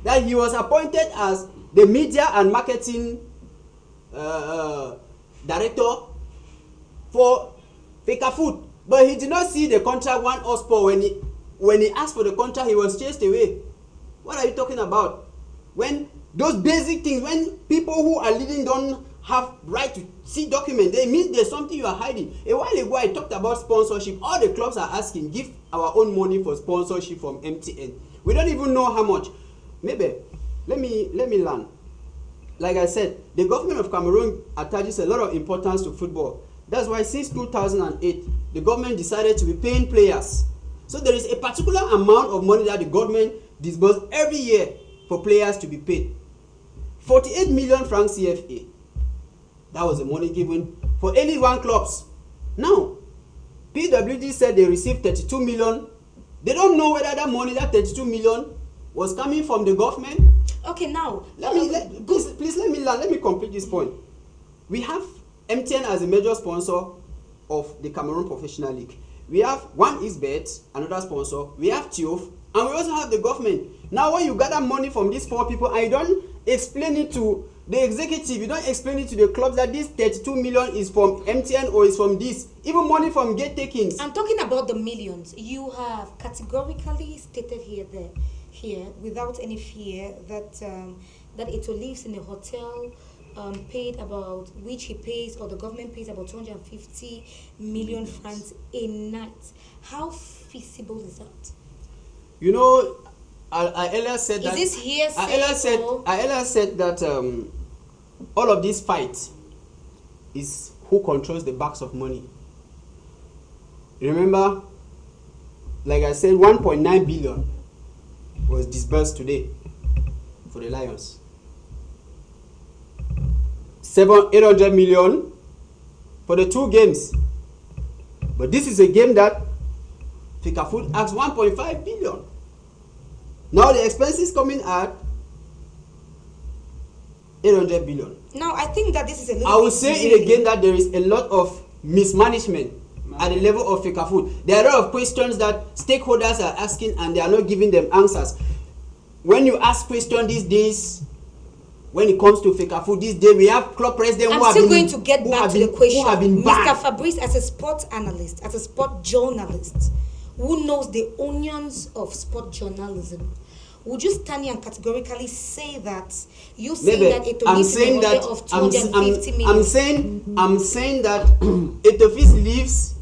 that he was appointed as the media and marketing director for FECAFOOT, but he did not see the contract one Ospor. When he asked for the contract, he was chased away. What are you talking about? When those basic things, when people who are leading don't have right to see documents, they mean there's something you are hiding. A while ago, I talked about sponsorship. All the clubs are asking, give our own money for sponsorship from MTN. We don't even know how much. Maybe let me learn. Like I said, the government of Cameroon attaches a lot of importance to football. That's why since 2008, the government decided to be paying players. So there is a particular amount of money that the government disburses every year for players to be paid. 48 million francs CFA. That was the money given for any one clubs. Now, PWD said they received 32 million. They don't know whether that money, that 32 million, was coming from the government. Okay, now Please let me learn. Let me complete this point. We have MTN as a major sponsor of the Cameroon Professional League. We have one Xbet, another sponsor. We have TIOF, and we also have the government. Now, when you gather money from these four people, and you don't explain it to the executive, you don't explain it to the clubs that this 32 million is from MTN or is from this, even money from gate takings. I'm talking about the millions. You have categorically stated here without any fear that that Eto'o lives in a hotel, paid about, which he pays, or the government pays about 250 million francs a night. How feasible is that? You know, I earlier said Is that. this hearsay I earlier said that all of this fight is who controls the bags of money. Remember, like I said, 1.9 billion was disbursed today for the Lions. 800 million for the 2 games. But this is a game that FECAFOOT asked 1.5 billion. Now the expenses coming at 800 billion. Now, I think that this is a little I will bit say it delayed. again that there is a lot of mismanagement at the level of FECAFOOT. There are a lot of questions that stakeholders are asking and they are not giving them answers. When you ask questions these days, when it comes to FECAFOOT, this day we have club presidents I'm who have still been, going to get who back have to been, the question. who have been Mr. banned. Fabrice, as a sport analyst, as a sport journalist, who knows the onions of sport journalism, would you stand here and categorically say that you say Maybe. that Eto'o I'm needs to be saying that of 250 million? I'm saying that Eto'o lives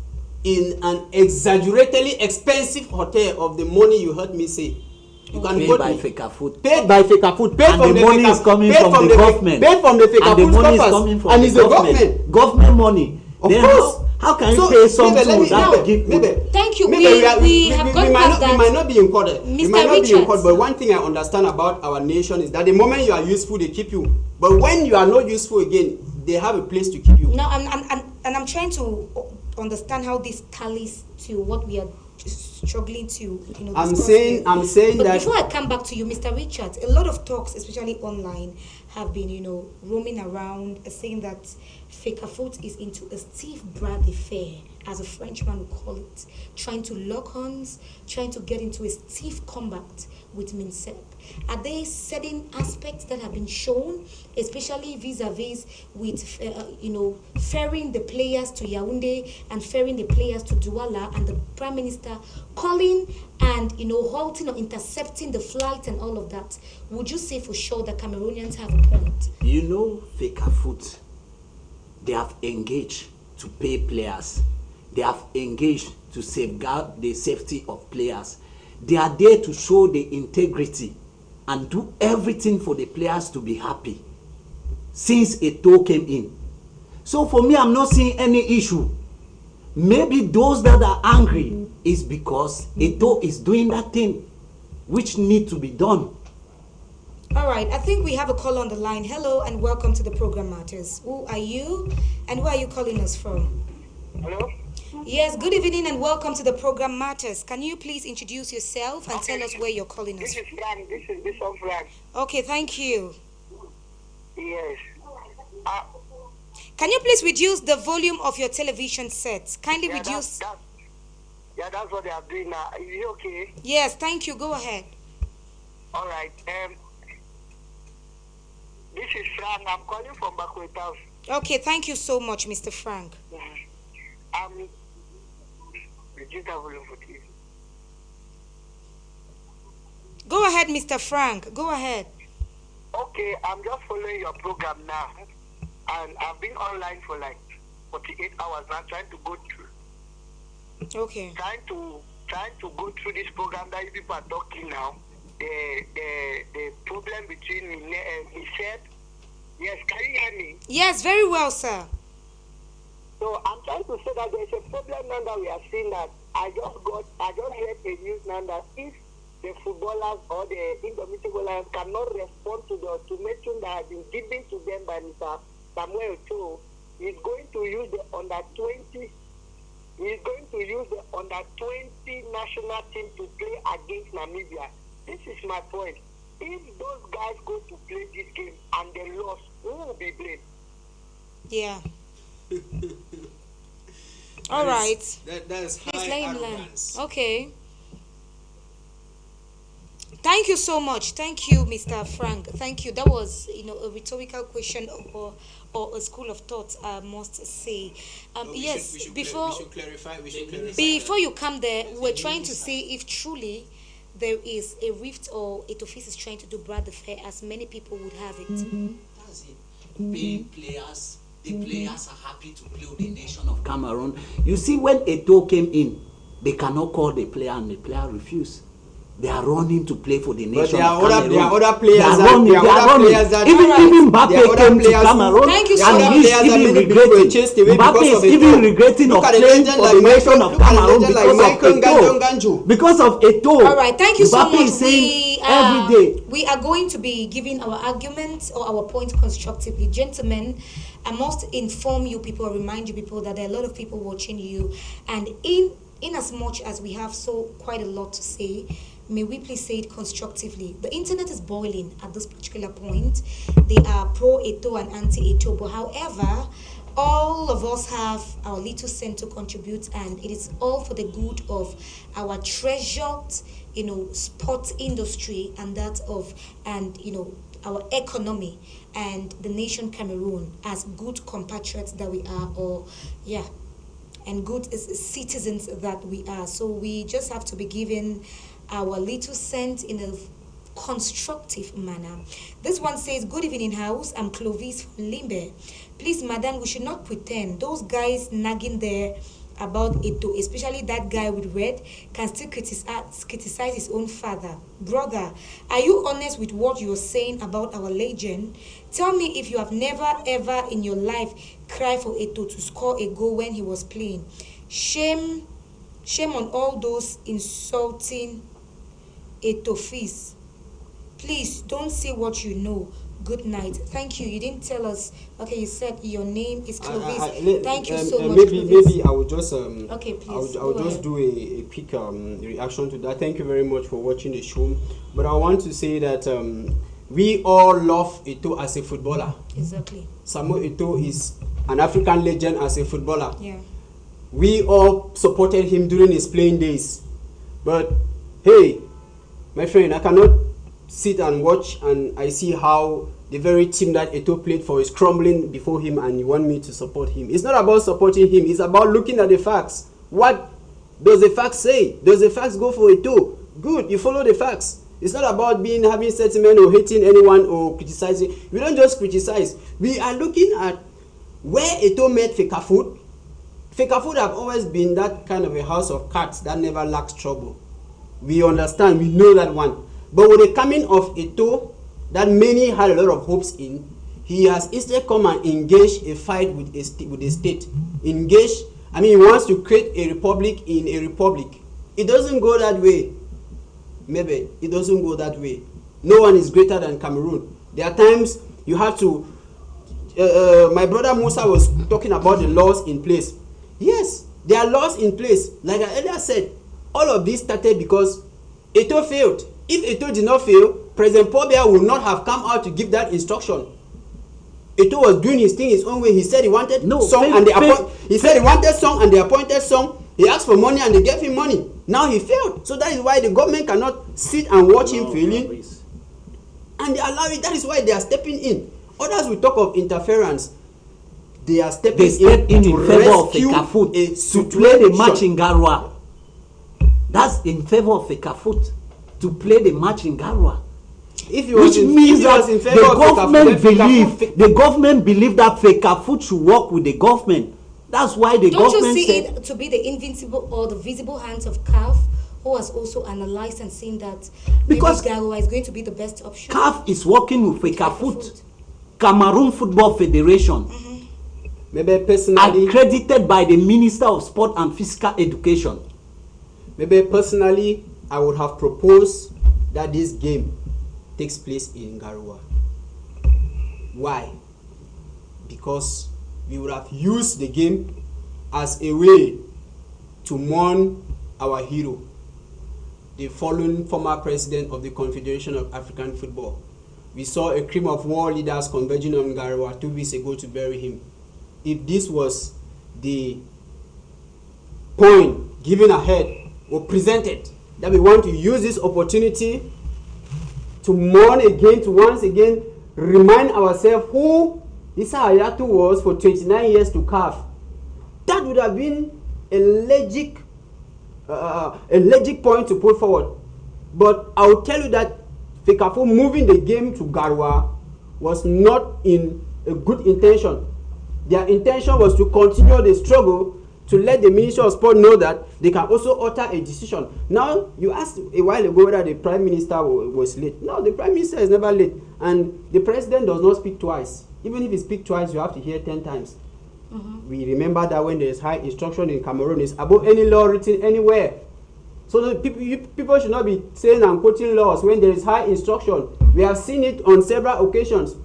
in an exaggeratedly expensive hotel of the money you heard me say. You can Paid quote by me. FECAFOOT. Paid by FECAFOOT. Paid And from the the money is FECA, coming paid from the government. Paid from the And the FECAFOOT money is coffers. coming from And the it's the government. Government money. Of Then course. how can you So, pay something maybe let me- without maybe- give maybe- Thank you. maybe We have gone might past not, we that. might not be in court. We Mr. might not be in Richards. court, but one thing I understand about our nation is that the moment you are useful, they keep you. But when you are not useful again, they have a place to keep you. Now, I'm trying to understand how this tallies to what we are struggling to, I'm discuss saying- here. I'm saying but that- before I come back to you, Mr. Richards, a lot of talks, especially online, have been, roaming around saying that FECAFOOT is into a stiff Brad affair, as a Frenchman would call it, trying to lock horns, trying to get into a stiff combat with MINSEP. Are there certain aspects that have been shown, especially vis-a-vis with, ferrying the players to Yaoundé and ferrying the players to Douala, and the Prime Minister calling and, halting or intercepting the flight and all of that? Would you say for sure that Cameroonians have a point? FECAFOOT, they have engaged to pay players. They have engaged to safeguard the safety of players. They are there to show the integrity and do everything for the players to be happy since Eto'o came in. So for me, I'm not seeing any issue. Maybe those that are angry is because Eto'o is doing that thing which need to be done. All right, I think we have a call on the line. Hello and welcome to the Program Matters. Who are you and where are you calling us from? Hello? Yes, good evening and welcome to the Program Matters. Can you please introduce yourself and tell us where you're calling us This is Frank. This is Bishop Frank. Okay, thank you. Yes. Can you please reduce the volume of your television set? Kindly Yeah, reduce. that's what they are doing now. Is it okay? Yes, thank you. Go ahead. All right. This is Frank. I'm calling from Bakwet House. Okay, thank you so much, Mr. Frank. Reduce the volume for TV. Go ahead, Mr. Frank. Go ahead. Okay, I'm just following your program now. And I've been online for like 48 hours now, trying to go through. Okay. Trying to go through this program that you people are talking now. The problem between MINSEP. Yes, can you hear me? Yes, very well, sir. So I'm trying to say that there's a problem now that we are seeing that I just heard a news now that if the footballers or the Indomitable Lions cannot respond to the ultimatum that has been given to them by Mr. Samuel Eto'o, he's going to use the under-20. He's going to use the under-20 national team to play against Namibia. This is my point. If those guys go to play this game and they lost, who will be blamed? Yeah. All right. That is Please high let him learn. arrogance. Okay. Thank you so much. Thank you, Mr. Frank. Thank you. That was, a rhetorical question or a school of thought, I must say. Yes, we should before clarify. before you come there, we're trying to see if truly there is a rift or Eto'o is trying to do Brad affair, as many people would have it. That's it. Paying players, the players are happy to play with the nation of Cameroon. You see, when Eto'o came in, they cannot call the player and the player refused. They are running to play for the nation there of are Cameroon. there are other players They are that- running. there are They are other running. players that- Even there Mbappe are other came to players- Cameroon. Thank you so and much. he's Players that even many people were regretting. chased away Mbappe because is of even Eto'o. regretting Look of at a playing legend for like the nation Michael- of look at a Cameroon legend like because of Michael Eto'o. Ngannou. Because of Eto'o. All right, thank you so Mbappe much. is saying every day. We are going to be giving our arguments or our points constructively. Gentlemen, I must inform you people, remind you people that there are a lot of people watching you, and in as much as we have quite a lot to say, may we please say it constructively. The internet is boiling at this particular point. They are pro Eto'o and anti Eto'o, but however, all of us have our little cent to contribute, and it is all for the good of our treasured, sports industry and that of, our economy and the nation Cameroon as good compatriots that we are, and good citizens that we are. So we just have to be given our little cent in a constructive manner. This one says, good evening house, I'm Clovis from Limbe. Please madam, we should not pretend those guys nagging there about Eto'o, especially that guy with red, can still criticize his own father. Brother, are you honest with what you're saying about our legend? Tell me if you have never ever in your life cried for Eto'o to score a goal when he was playing. Shame on all those insulting Eto'o fees. Please don't say what you know. Good night. Thank you. You didn't tell us. Okay, you said your name is Clovis. Thank you so much. Maybe I will just okay, please. I will just do a quick reaction to that. Thank you very much for watching the show. But I want to say that we all love Eto'o as a footballer. Exactly. Samuel Eto'o is an African legend as a footballer. Yeah. We all supported him during his playing days. But hey, my friend, I cannot sit and watch and I see how the very team that Eto'o played for is crumbling before him, and you want me to support him. It's not about supporting him, it's about looking at the facts. What does the facts say? Does the facts go for Eto'o? Good, you follow the facts. It's not about having sentiment or hating anyone or criticizing. We don't just criticize. We are looking at where Eto'o met Fecafoot. Fecafoot have always been that kind of a house of cards that never lacks trouble. We understand, we know that one. But with the coming of Eto'o, that many had a lot of hopes in, he has instead come and engaged a fight with the state. He wants to create a republic in a republic. It doesn't go that way. Maybe it doesn't go that way. No one is greater than Cameroon. There are times you have to. My brother Musa was talking about the laws in place. Yes, there are laws in place. Like I earlier said, all of this started because Eto'o failed. If Eto'o did not fail, President Paul Biya would not have come out to give that instruction. Eto'o was doing his thing his own way. He said he wanted song and the appointed song. He asked for money and they gave him money. Now he failed. So that is why the government cannot sit and watch him failing. And they allow it. That is why they are stepping in. Others will talk of interference. They are stepping in to favor of Fecafoot to play the match in Garoua. That's in favor of Fecafoot to play the match in Garoua. Which means that the government believe that Fecafoot should work with the government. That's why the government Don't you see it to be the invincible or the visible hands of CAF, who has also analyzed and seen that because Garoua is going to be the best option? CAF is working with Fecafoot, Cameroon Football Federation, maybe personally accredited by the Minister of Sport and Physical Education. Maybe personally, I would have proposed that this game takes place in Garoua. Why? Because we would have used the game as a way to mourn our hero, the fallen former president of the Confederation of African Football. We saw a cream of war leaders converging on Garoua 2 weeks ago to bury him. If this was the point given ahead or presented, that we want to use this opportunity to mourn again, to once again remind ourselves who Issa Hayatou was for 29 years to CAF, that would have been a logic point to put forward. But I will tell you that Fecafoot moving the game to Garoua was not in a good intention. Their intention was to continue the struggle, to let the Ministry of Sport know that they can also alter a decision. Now, you asked a while ago whether the Prime Minister was late. No, the Prime Minister is never late. And the President does not speak twice. Even if he speaks twice, you have to hear 10 times. We remember that when there is high instruction in Cameroon, it's above any law written anywhere. So the people should not be saying and quoting laws when there is high instruction. We have seen it on several occasions.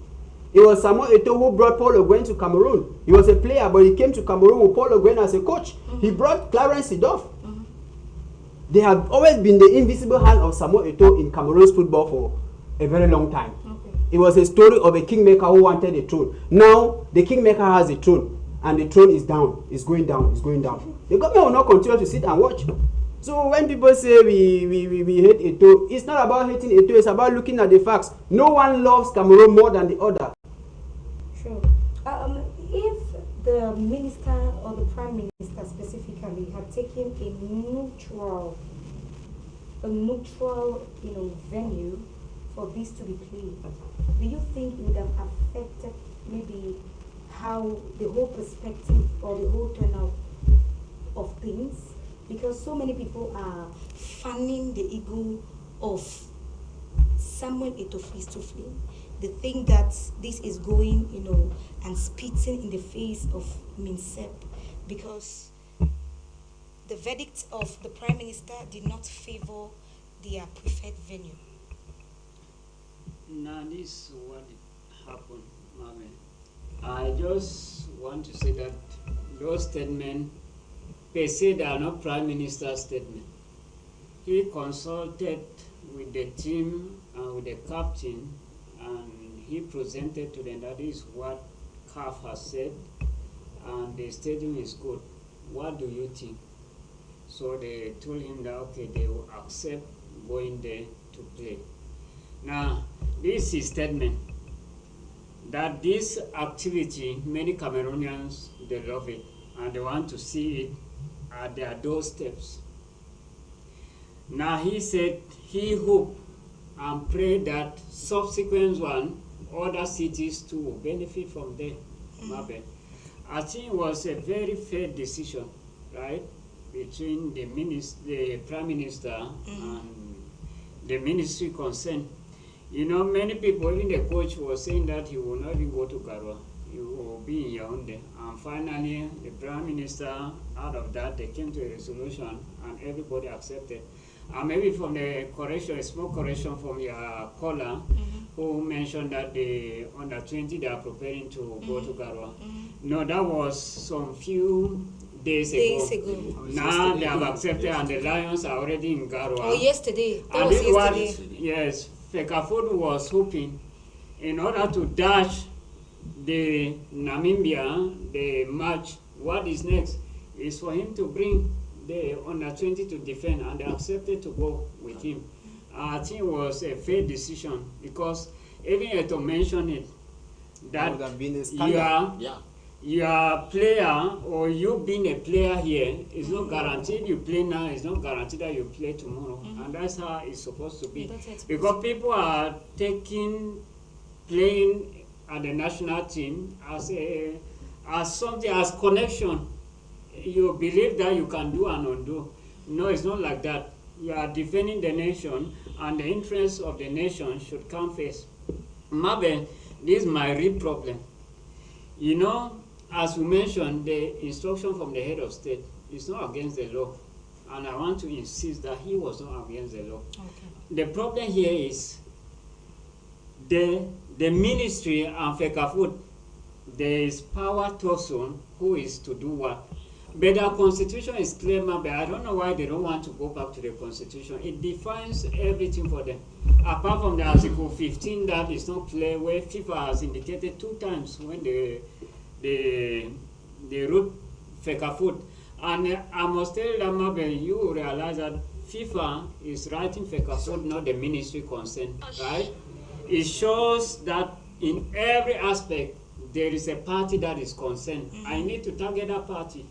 It was Samuel Eto'o who brought Paul Oguen to Cameroon. He was a player, but he came to Cameroon with Paul Oguen as a coach. He brought Clarence Seedorf. They have always been the invisible hand of Samuel Eto'o in Cameroon's football for a very long time. Okay. It was a story of a kingmaker who wanted a throne. Now, the kingmaker has a throne, and the throne is down. It's going down. It's going down. The government will not continue to sit and watch. So when people say we hate Eto'o, it's not about hating Eto'o. It's about looking at the facts. No one loves Cameroon more than the other. Sure. If the minister or the prime minister specifically had taken a neutral, venue for this to be played, do you think it would have affected maybe how the whole perspective or the whole turnout of things? Because so many people are fanning the ego of Samuel Eto'o face-to-face. They think that this is going, and spitting in the face of MINSEP, because the verdict of the Prime Minister did not favor their preferred venue. Now this is what happened, Mame. I just want to say that those statements, per se, they are not Prime Minister's statement. He consulted with the team and with the captain, and he presented to them that is what CAF has said, and the stadium is good. What do you think? So they told him that okay, they will accept going there to play. Now, this is statement that this activity, many Cameroonians, they love it and they want to see it at their doorsteps. Now he said he hoped and prayed that subsequent one, other cities too will benefit from there. I think it was a very fair decision, right, between the Prime Minister and the ministry concerned. Many people, even the coach, was saying that he will not even go to Garoua. He will be in Yaoundé. And finally, the Prime Minister, out of that, they came to a resolution and everybody accepted. And maybe from the correction, a small correction from your caller, who mentioned that the under 20 they are preparing to go to Garoua. No, that was some few days ago. Now they have accepted and the Lions are already in Garoua. Oh, yesterday. And this yesterday. Yes, Fecafoot was hoping in order to dash the Namibia, the match, what is next is for him to bring the under 20 to defend, and they accepted to go with him. I think it was a fair decision because even Eto'o mentioned it, that you are a player, or you being a player here is not guaranteed you play now, it's not guaranteed that you play tomorrow. And that's how it's supposed to be. Because people are taking playing at the national team as something, as connection. You believe that you can do and undo. No, it's not like that. You are defending the nation, and the interests of the nation should come first. Mabe, this is my real problem. As we mentioned, the instruction from the head of state is not against the law. And I want to insist that he was not against the law. Okay. The problem here is the ministry and Fecafoot, there is power person who is to do what. But the constitution is clear, but I don't know why they don't want to go back to the constitution. It defines everything for them. Apart from the Article 15 that is not clear, where FIFA has indicated 2 times when they wrote Fecafoot. And I must tell you that, Mabel, you realize that FIFA is writing Fecafoot, not the ministry concerned, right? It shows that in every aspect, there is a party that is concerned. I need to target that party.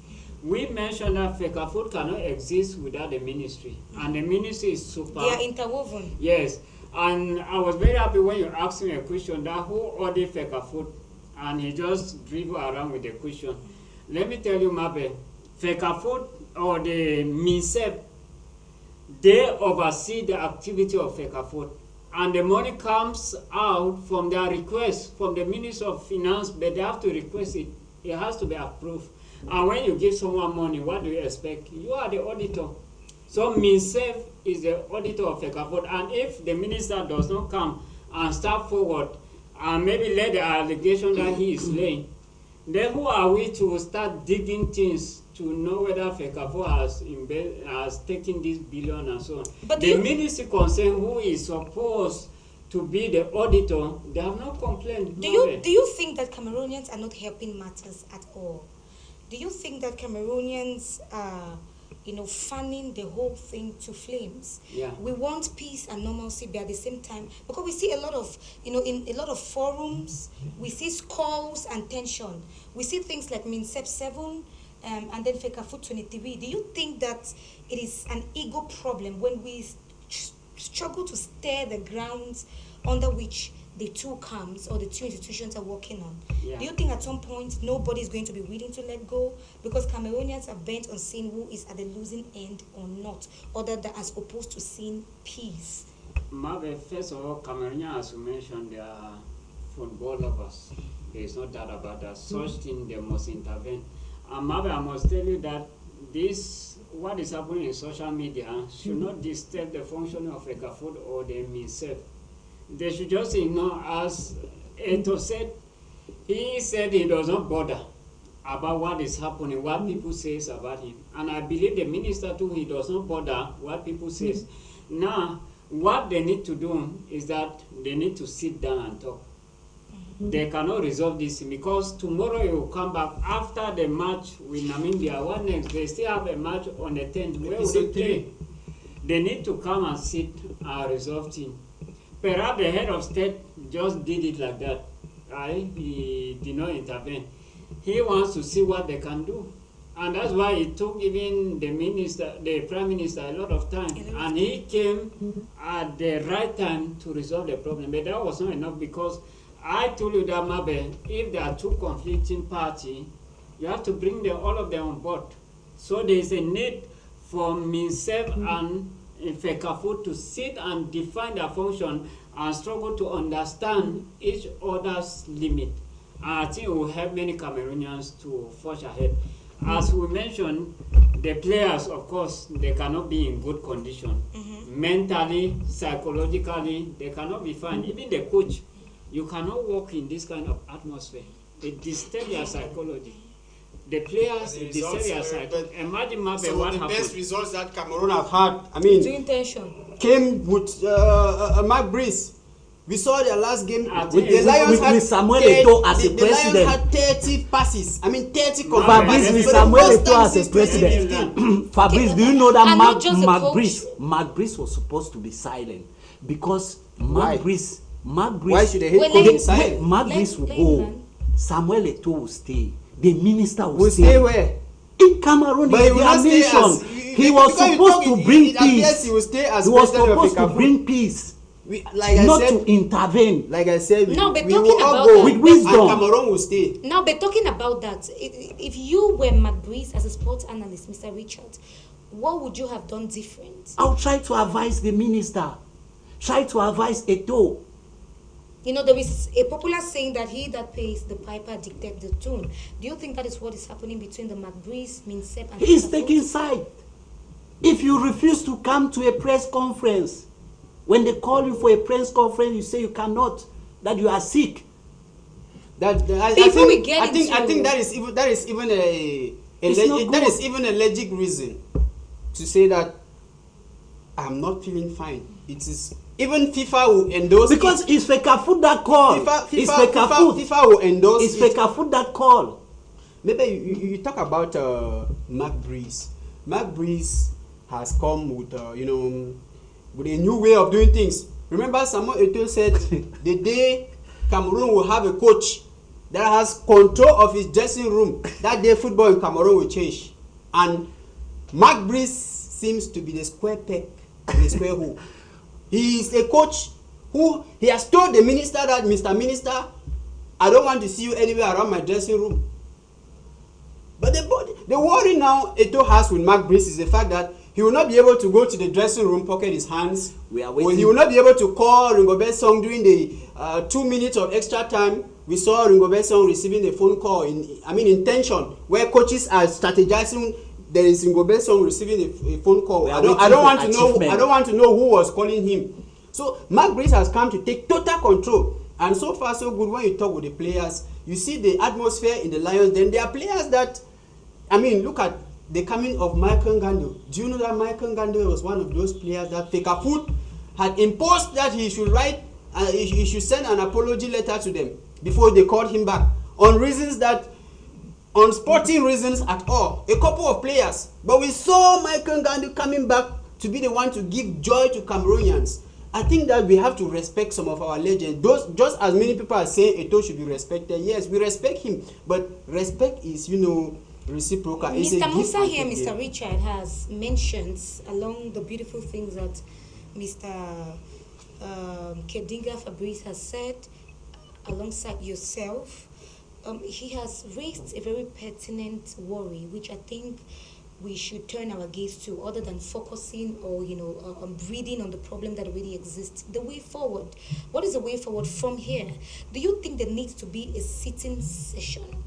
We mentioned that Fecafoot cannot exist without the ministry, and the ministry is super. They are interwoven. Yes, and I was very happy when you asked me a question that who ordered Fecafoot, and he just dribbled around with the question. Let me tell you, Mabe, Fecafoot or the MINSEP, they oversee the activity of Fecafoot, and the money comes out from their request from the Minister of Finance, but they have to request it. It has to be approved. And when you give someone money, what do you expect? You are the auditor. So MINSEP is the auditor of Fecafoot. And if the minister does not come and step forward and maybe let the allegation that he is laying, Then who are we to start digging things to know whether FECAFO has taken this billion and so on? But the ministry concerned, who is supposed to be the auditor, they have not complained. Do you think that Cameroonians are not helping matters at all? Do you think that Cameroonians are, fanning the whole thing to flames? Yeah. We want peace and normalcy, but at the same time, because we see a lot of, in a lot of forums, we see skulls and tension. We see things like MINSEP 7 and then FECAFO 23. Do you think that it is an ego problem when we struggle to stir the grounds under which the two camps or the two institutions are working on? Yeah. Do you think at some point nobody is going to be willing to let go because Cameroonians are bent on seeing who is at the losing end or not, other than as opposed to seeing peace? Marvel, first of all, Cameroonians, as you mentioned, they are football lovers. There is no doubt about that. Such thing they must intervene. And Marvel, I must tell you that what is happening in social media should not disturb the functioning of FECAFO or the MINSEP. They should just ignore, as Eto said. He said he does not bother about what is happening, what people say about him. And I believe the minister too, he does not bother what people say. Now, what they need to do is that they need to sit down and talk. They cannot resolve this because tomorrow you will come back after the match with Namibia. What next? They still have a match on the 10th. Where will they play? They need to come and sit and resolve things. Perhaps the head of state just did it like that. Right? He did not intervene. He wants to see what they can do. And that's why it took even the prime minister, a lot of time. And he came at the right time to resolve the problem. But that was not enough because I told you that, Mabe, if there are two conflicting parties, you have to bring all of them on board. So there is a need for MINSEP and FECAFO to sit and define their function and struggle to understand each other's limit. And I think it will help many Cameroonians to forge ahead. As we mentioned, the players, of course, they cannot be in good condition. Mentally, psychologically, they cannot be fine. Even the coach, you cannot work in this kind of atmosphere. It disturbs your psychology. The players, it disturbs your psychology. Imagine, Mabe, what happened. The best results that Cameroon have had, I mean, came with Mark Brice. We saw their last game. The Lions had Samuel Eto'o as a president. The Lions had 30 passes. I mean, 30 Fabrice with Samuel Eto'o as a president. Fabrice, do you know that Mark Brice was supposed to be silent because Mark Brice. Why should they hate silent? Mark Brice will go. Samuel Eto'o will stay. The minister will stay where? In Cameroon, but in their nation. He was supposed to bring peace. He was supposed to bring peace. Not to intervene. Like I said, no, but talking about that, with wisdom. And Cameroon will stay. No, but talking about that, if you were Mark Brice as a sports analyst, Mr. Richard, what would you have done different? I'll try to advise the minister. Try to advise Eto'o. You know, there is a popular saying that he that pays the piper dictates the tune. Do you think that is what is happening between the Mark Brice, MINSEP, and he's taking side. If you refuse to come to a press conference, when they call you for a press conference, you say you cannot, that you are sick. I think that is even a legit reason to say that I'm not feeling fine. It is even FIFA will endorse because it's FECAFO that call. FIFA will endorse. It's FECAFO that call. Maybe you talk about Mark Brice. Mark Brice has come with with a new way of doing things. Remember, Samuel Eto'o said the day Cameroon will have a coach that has control of his dressing room, that day football in Cameroon will change. And Mark Brice seems to be the square peg in the square hole. He is a coach who he has told the minister that, Mr. Minister, I don't want to see you anywhere around my dressing room. But the worry now Eto'o has with Mark Brice is the fact that he will not be able to go to the dressing room, pocket his hands. Or he will not be able to call Ringobert Song during the 2 minutes of extra time. We saw Ringobert Song receiving a phone call in tension, where coaches are strategizing. There is Ringobert Song receiving a phone call. I don't want to know who was calling him. So Mark Brice has come to take total control. And so far so good when you talk with the players, you see the atmosphere in the Lions, then there are players that, I mean, look at the coming of Michael Ngando. Do you know that Michael Ngando was one of those players that Fecafoot had imposed that he should write, he should send an apology letter to them before they called him back on reasons that, on sporting reasons at all. A couple of players, but we saw Michael Ngando coming back to be the one to give joy to Cameroonians. I think that we have to respect some of our legends. Those, just as many people are saying Eto'o should be respected. Yes, we respect him, but respect is, reciprocal. Mr. Musa here, Mr. Richard, has mentioned along the beautiful things that Mr. Kedinga Fabrice has said alongside yourself. He has raised a very pertinent worry, which I think we should turn our gaze to, other than focusing or breathing on the problem that already exists. The way forward. What is the way forward from here? Do you think there needs to be a sitting session?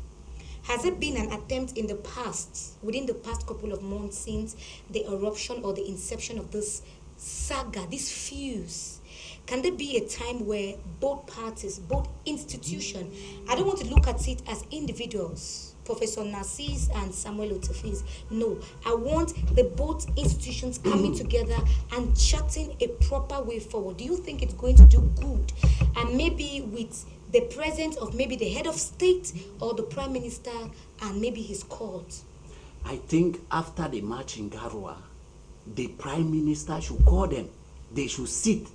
Has there been an attempt in the past, within the past couple of months since the eruption or the inception of this saga, this fuse? Can there be a time where both parties, both institutions, I don't want to look at it as individuals, Professor Narcisse and Samuel Otefis. No, I want the both institutions coming together and charting a proper way forward. Do you think it's going to do good? And maybe with the presence of maybe the head of state or the prime minister and maybe his court? I think after the march in Garoua, the prime minister should call them. They should sit.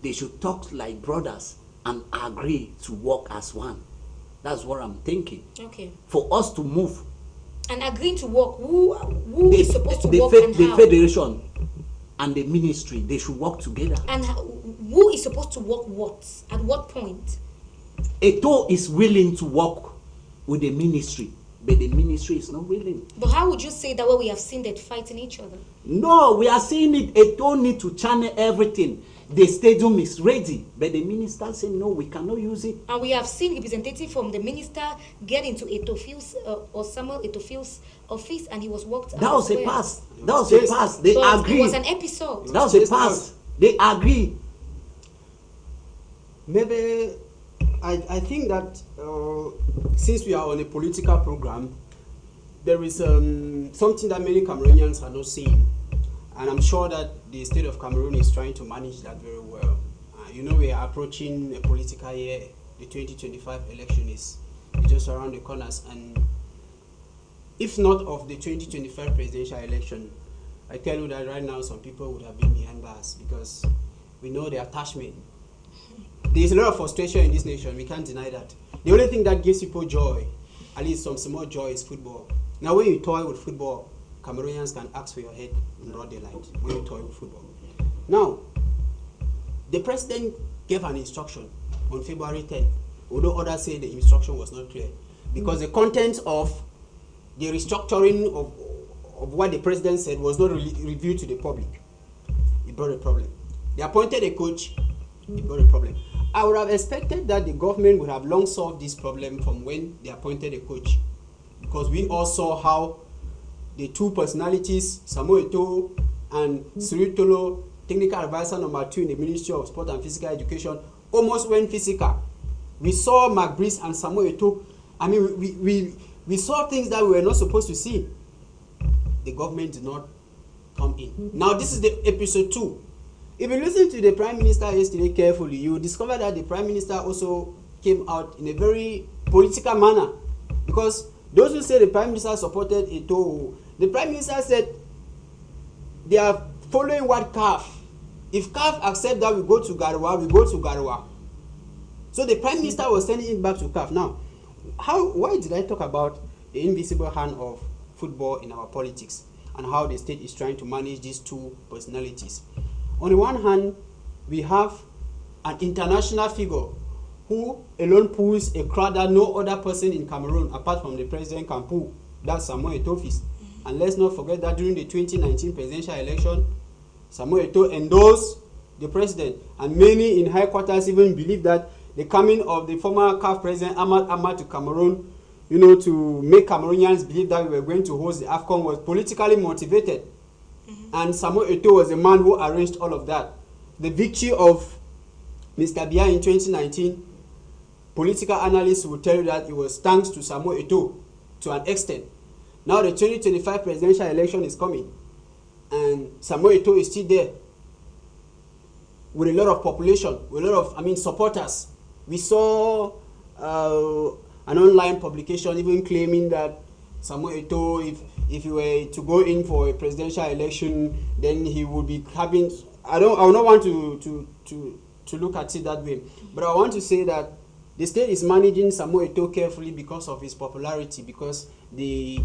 They should talk like brothers and agree to work as one. That's what I'm thinking. Okay. For us to move. And agreeing to work, who is supposed to work and the how? Federation and the ministry, they should work together. And who is supposed to work what? At what point? Eto'o is willing to work with the ministry, but the ministry is not willing. But how would you say that when we have seen that fighting each other? No, we are seeing it. Eto'o need to channel everything. The stadium is ready, but the minister said no, we cannot use it. And we have seen representative from the minister get into Etofil's or Samuel Etofil's office, and he was walked out. That was a Where? pass. That was a pass. They So agree. it was an episode. That was a pass. They agree. Maybe I think that since we are on a political program, there is something that many Cameroonians are not seeing. And I'm sure that the state of Cameroon is trying to manage that very well. We are approaching a political year. The 2025 election is just around the corners. And if not of the 2025 presidential election, I tell you that right now some people would have been behind bars because we know the attachment. There is a lot of frustration in this nation. We can't deny that. The only thing that gives people joy, at least some small joy, is football. Now when you toy with football, Cameroonians can ask for your head in broad daylight when you toy with football. Now, the president gave an instruction on February 10th, although others say the instruction was not clear, because the content of the restructuring of what the president said was not reviewed to the public. It brought a problem. They appointed a coach, it brought a problem. I would have expected that the government would have long solved this problem from when they appointed a coach, because we all saw how the two personalities, Samuel Eto'o and Cyril Tolo, technical advisor number 2 in the Ministry of Sport and Physical Education, almost went physical. We saw Mark Brice and Samuel Eto'o. I mean, we saw things that we were not supposed to see. The government did not come in. Now, this is the episode 2. If you listen to the Prime Minister yesterday carefully, you will discover that the Prime Minister also came out in a very political manner. Because those who say the Prime Minister supported Eto'o, the Prime Minister said they are following what CAF. If CAF accept that we go to Garoua, we go to Garoua. So the Prime Minister was sending it back to CAF. Now, why did I talk about the invisible hand of football in our politics and how the state is trying to manage these two personalities? On the one hand, we have an international figure who alone pulls a crowd that no other person in Cameroon, apart from the president, can pull. That's Samuel Eto'o. And let's not forget that during the 2019 presidential election, Samuel Eto'o endorsed the president. And many in high quarters even believe that the coming of the former CAF president Ahmad to Cameroon, to make Cameroonians believe that we were going to host the AFCON, was politically motivated. And Samuel Eto'o was the man who arranged all of that. The victory of Mr. Biya in 2019 political analysts will tell you that it was thanks to Samuel Eto'o to an extent. Now the 2025 presidential election is coming, and Samuel Eto'o is still there with a lot of population, with a lot of, supporters. We saw an online publication even claiming that Samuel Eto'o, if he were to go in for a presidential election, then he would be having. I would not want to look at it that way, but I want to say that the state is managing Samuel Eto'o carefully because of his popularity, because they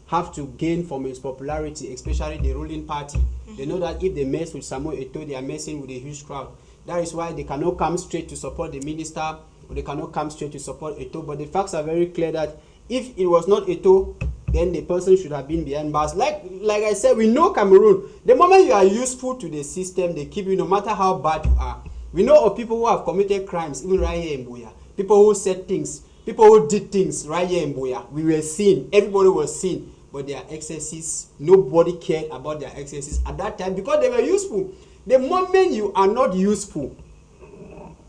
have to gain from his popularity, especially the ruling party. They know that if they mess with Samuel Eto'o, they are messing with a huge crowd. That is why they cannot come straight to support the minister, or they cannot come straight to support Eto'o. But the facts are very clear that if it was not Eto'o, then the person should have been behind bars. Like I said, we know Cameroon. The moment you are useful to the system, they keep you no matter how bad you are. We know of people who have committed crimes, even right here in Buea. People who said things, people who did things right here in Buea. We were seen, everybody was seen, but their excesses, nobody cared about their excesses at that time because they were useful. The moment you are not useful,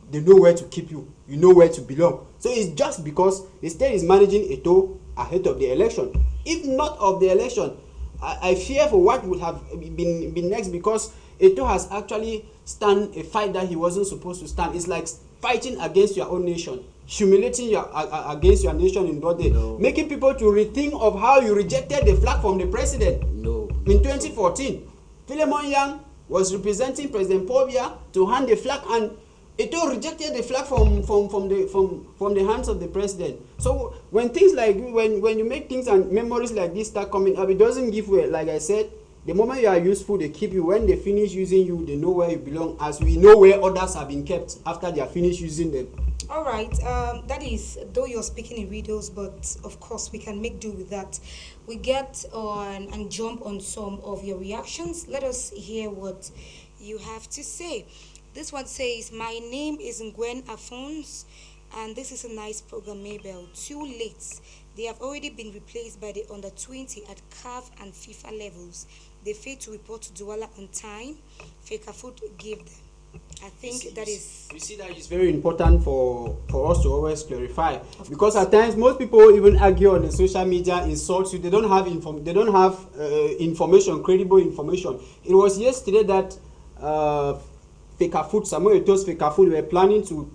they know where to keep you. You know where to belong. So it's just because the state is managing Eto'o ahead of the election. If not of the election, I fear for what would have been next, because Eto'o has actually stand a fight that he wasn't supposed to stand. It's like fighting against your own nation, humiliating against your nation in Dode, making people to rethink of how you rejected the flag from the president. In 2014, Philemon Yang was representing President Paul Biya to hand the flag, and Eto'o rejected the flag from the hands of the president. So when things like when you make things and memories like this start coming up, it doesn't give way. Like I said, the moment you are useful, they keep you. When they finish using you, they know where you belong, as we know where others have been kept after they are finished using them. All right, that is, though you're speaking in riddles, but of course we can make do with that. We get on and jump on some of your reactions. Let us hear what you have to say. This one says, my name is Ngwen Afonso, and this is a nice program, Mabel. Too late. They have already been replaced by the under-20 at CAF and FIFA levels. They failed to report to Douala on time. Fecafoot gave them. I think that is... You see that it's very important for us to always clarify. Because at times, most people even argue on the social media, insult you. They don't have information, credible information. It was yesterday that Fecafoot, Samuel Eto'o's Fecafoot, were planning to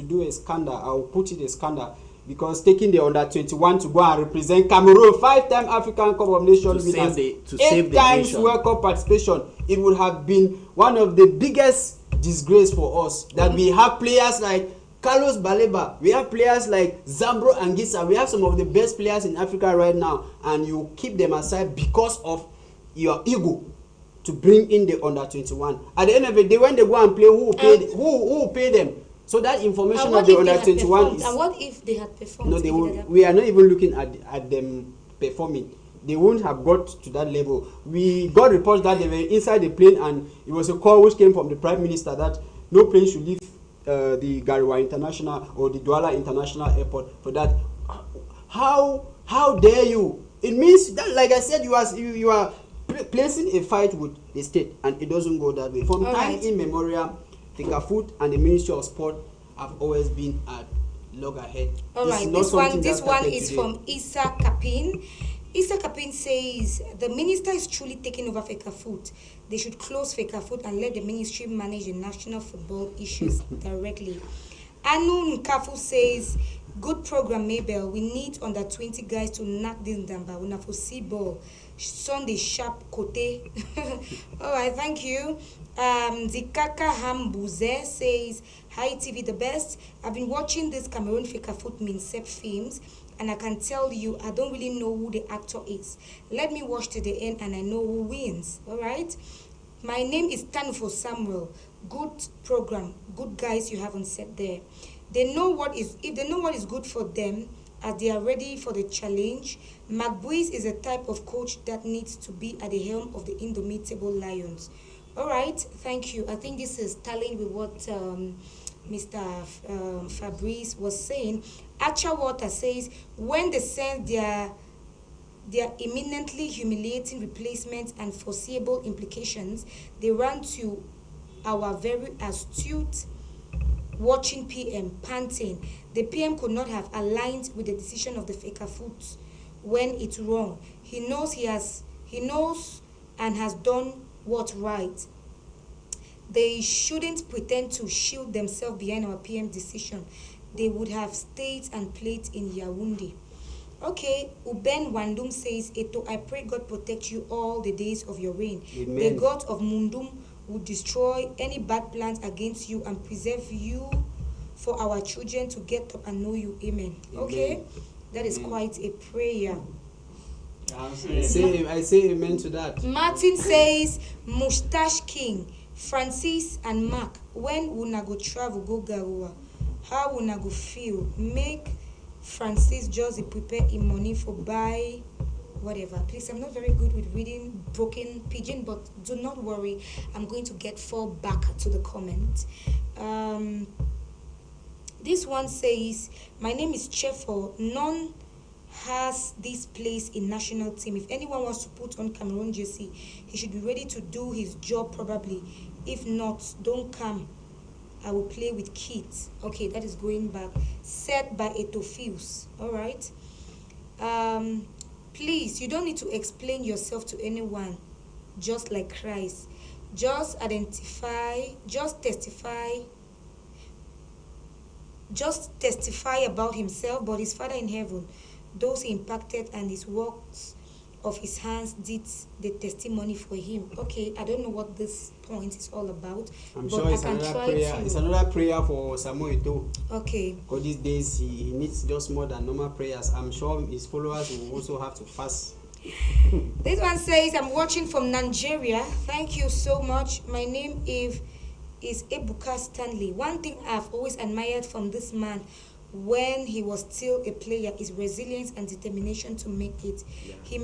do a scandal. I'll put it a scandal. Because taking the under-21 to go and represent Cameroon, 5-time African Cup of Nations winners, 8 times World Cup participation, it would have been one of the biggest disgrace for us. That we have players like Carlos Baleba, we have players like Zambro Anguissa, we have some of the best players in Africa right now, and you keep them aside because of your ego to bring in the under-21. At the end of the day, when they go and play, who will pay them? So that information of the under-21 is... And what if they had performed? No, they won't. We are not even looking at them performing. They won't have got to that level. We got reports that they were inside the plane, and it was a call which came from the Prime Minister that no plane should leave the Garoua International or the Douala International Airport for that. How dare you? It means that, like I said, you are placing a fight with the state, and it doesn't go that way. From time immemorial, Fecafoot and the Ministry of Sport have always been at loggerhead. All right, this one is from Issa Kapin. Issa Kapin says, the minister is truly taking over Fecafoot. They should close Fecafoot and let the ministry manage the national football issues directly. Anu Nkafu says, good program, Mabel. We need under-20 guys to knock this Ndamba. We have to see ball. Sunday sharp kote. All right, thank you. Zikaka Hambuze says, hi TV, the best. I've been watching this Cameroon Fecafoot Minsep films, and I can tell you I don't really know who the actor is. Let me watch to the end and I know who wins. All right. My name is Tanfo Samuel. Good program. Good guys you haven't said there. They know what is, if they know what is good for them, as they are ready for the challenge. McBuis is a type of coach that needs to be at the helm of the indomitable Lions. All right, thank you. I think this is tallying with what Mr. Fabrice was saying. Acha Water says, when they send their imminently humiliating replacements and foreseeable implications, they ran to our very astute watching PM panting. The PM could not have aligned with the decision of the FECAFOOT when it's wrong. He knows and has done what's right. They shouldn't pretend to shield themselves behind our PM decision. They would have stayed and played in Yaoundé. Okay, Uben Wandum says, Eto, I pray God protect you all the days of your reign. Amen. The God of Mundum will destroy any bad plans against you and preserve you for our children to get up and know you. Amen. Okay, that is quite a prayer. I say amen to that. Martin says, Mustache King, Francis and Mark, when una go travel go Garoua, how una go feel? Make Francis just prepare him money for buy whatever. Please, I'm not very good with reading broken pidgin, but do not worry. I'm going to fall back to the comment. This one says, my name is Chefo. None has this place in national team. If anyone wants to put on Cameroon jersey, he should be ready to do his job probably. If not, don't come. I will play with kids. Okay, that is going back. Said by Etofius. All right. Please, you don't need to explain yourself to anyone. Just like Christ. Just testify about himself, but his Father in heaven, those he impacted and his works of his hands did the testimony for him. Okay, I don't know what this point is all about. I'm sure it's another prayer. It's another prayer for Samuel Eto'o. Okay. Because these days he needs just more than normal prayers. I'm sure his followers will also have to fast. This one says, I'm watching from Nigeria. Thank you so much. My name is Ebuka Stanley. One thing I've always admired from this man when he was still a player is resilience and determination to make it. Yeah. He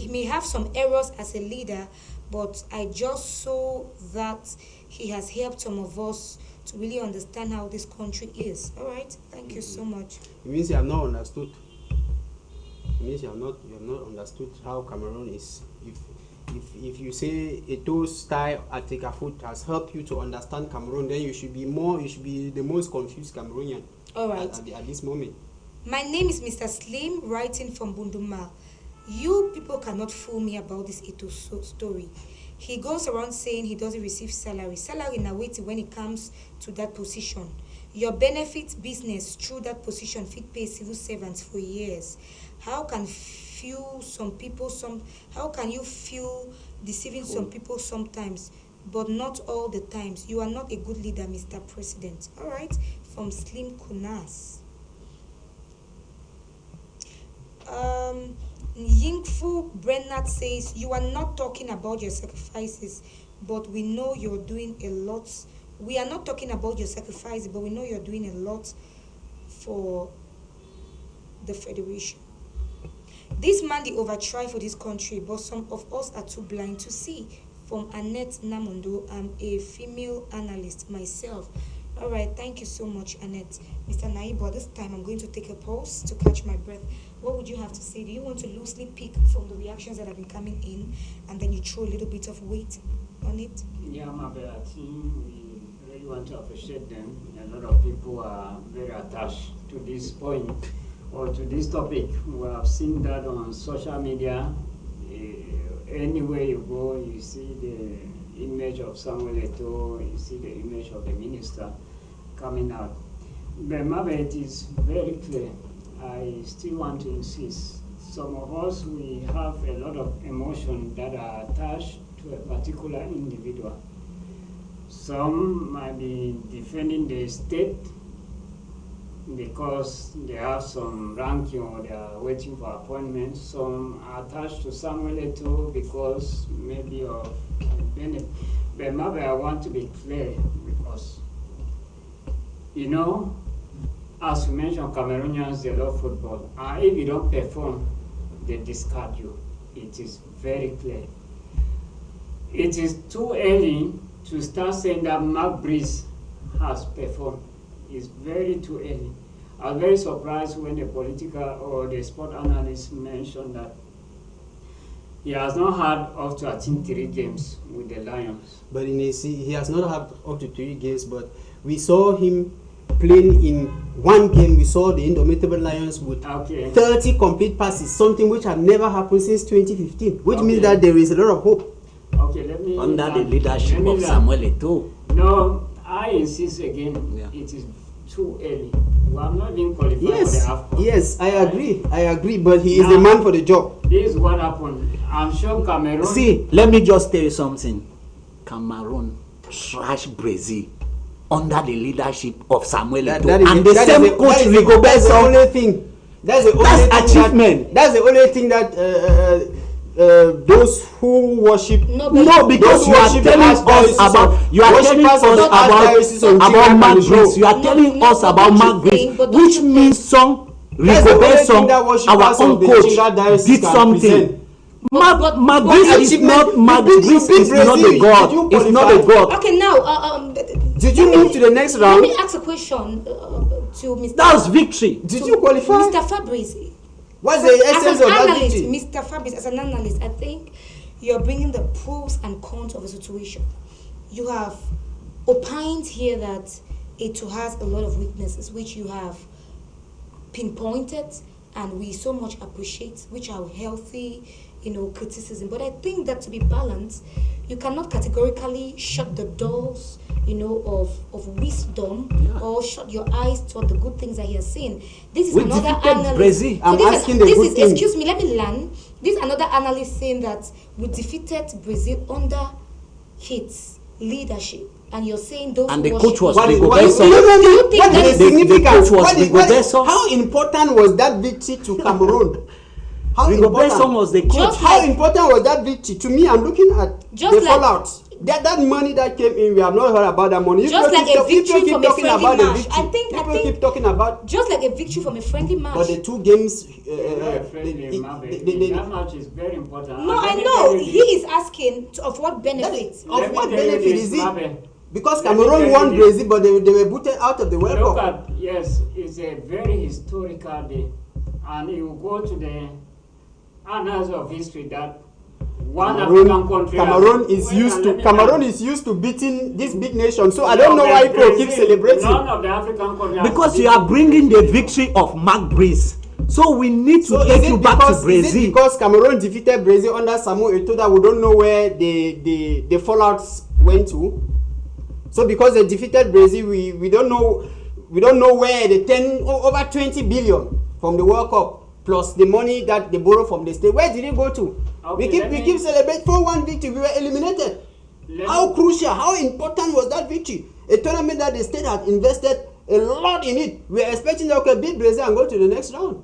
may have some errors as a leader, but I just saw that he has helped some of us to really understand how this country is. All right, thank you so much. It means you have not understood. It means you have not understood how Cameroon is. If you say Eto'o's style at FECAFOOT has helped you to understand Cameroon, then you should be the most confused Cameroonian. All right. At this moment. My name is Mr. Slim, writing from Bunduma. You people cannot fool me about this Eto'o story. He goes around saying he doesn't receive salary. Salary in a way when it comes to that position. Your benefit business through that position fit pay civil servants for years. How can you feel deceiving some people sometimes, but not all the times? You are not a good leader, Mr. President. All right, from Slim Kunas. Yingfu Brennard says, you are not talking about your sacrifices, but we know you're doing a lot. We are not talking about your sacrifices, but we know you're doing a lot for the Federation. This man, they overtry for this country, but some of us are too blind to see. From Annette Namondo, I'm a female analyst myself. All right, thank you so much, Annette. Mr. Naibo, this time I'm going to take a pause to catch my breath. What would you have to say? Do you want to loosely pick from the reactions that have been coming in, and then you throw a little bit of weight on it? Yeah, Mabe, I think we really want to appreciate them. A lot of people are very attached to this point or to this topic. We have seen that on social media. Anywhere you go, you see the image of Samuel Eto'o, you see the image of the minister coming out. But Mabe, it is very clear. I still want to insist. Some of us, we have a lot of emotion that are attached to a particular individual. Some might be defending the state because they have some ranking or they are waiting for appointments. Some are attached to Samuel Eto'o because maybe of benefit. But maybe I want to be clear because, you know, as you mentioned, Cameroonians, they love football. And if you don't perform, they discard you. It is very clear. It is too early to start saying that Mark Breeze has performed. It's very too early. I was very surprised when the political or the sport analyst mentioned that he has not had up to, I think, 3 games with the Lions. But he has not had up to 3 games, but we saw him playing in one game. We saw the Indomitable Lions with Okay. 30 complete passes, something which had never happened since 2015, which means Okay. that there is a lot of hope. Okay, let me. Under the let leadership me of learn. Samuel Eto'o. No, I insist again. Yeah. It is too early. We have not been qualified for the Yes, AFCON. yes, I agree, but he is Now- the man for the job. This is what happened. I'm sure Cameroon. See, let me just tell you something. Cameroon trashed Brazil under the leadership of Samuel Eto'o. And the same coach Rigobert That's the Song. only thing. That's the only That's thing achievement. That's the only thing that those who worship. No, but No, because Those you are worship telling us archdiocese about of- you are telling worshippers us of the archdiocese of about Tingak Mark and Grace. Bro. You are No, telling no, us but about don't Mark you Grace, think- but don't which you think- means some That's the only Rigobert thing Song, that our worshippers own of the coach, Tingak diocese did can something. present. But Mark What Grace is achievement? not Mark You beat Grace is not Brazil, a did god. you It's not a qualify? god. Okay, now, Did you let move to the next Let round? me ask a question to Mr. That was victory. Did to you qualify? Mr. Fabrice. What's the essence As of an that analyst, victory? Mr. Fabrice, as an analyst, I think you're bringing the pros and cons of a situation. You have opined here that it has a lot of weaknesses, which you have pinpointed, and we so much appreciate, which are healthy, criticism. But I think that to be balanced, you cannot categorically shut the doors, of wisdom, or shut your eyes toward the good things that he has seen. This is We another defeated analyst. Brazil. I'm this asking the this good is, thing. excuse me, let me learn. This is another analyst saying that we defeated Brazil under his leadership, and you're saying those And who the worship coach was What is Rigobert what is Song. no, no, Do you no. think What that is the the significance? coach was What is- Rigobert Song? How important was that victory to Cameroon? How Rigobert Song was the coach. Just How like- important was that victory? To me, I'm looking at Just the like- fallout. That money that came in, we have not heard about that money. Just like a victory keep from a talking friendly about the match. victory. I think- People keep talking about, just like a victory from a friendly match. but the two games. Very friendly, Marvin. That match is very important. No, And I let me know tell you he this. is asking of what That benefit. is, Let of me what tell you benefit this, is it? Marvin. Because Let me Cameroon tell won you this. Brazil, but they were booted out of the World Look Cup. at, yes, it's a very historical day. And you go to the annals of history that one African country. Cameroon is Wait, used let to me Cameroon learn. is used to beating this big nation. So I don't know why people keep Brazil, celebrating. None of the African countries. has Because you beaten are bringing the Brazil. victory of Mark Grace. So we need to So take is you it back because to is it Brazil. because Cameroon defeated Brazil under Samuel Eto'o that we don't know where the fallouts went to? So because they defeated Brazil, we don't know where the over 20 billion from the World Cup plus the money that they borrowed from the state, where did it go to? Okay, we keep celebrating 4-1 victory. We were eliminated. How crucial, how important was that victory? A tournament that the state had invested a lot in it. We are expecting that okay, beat Brazil and go to the next round.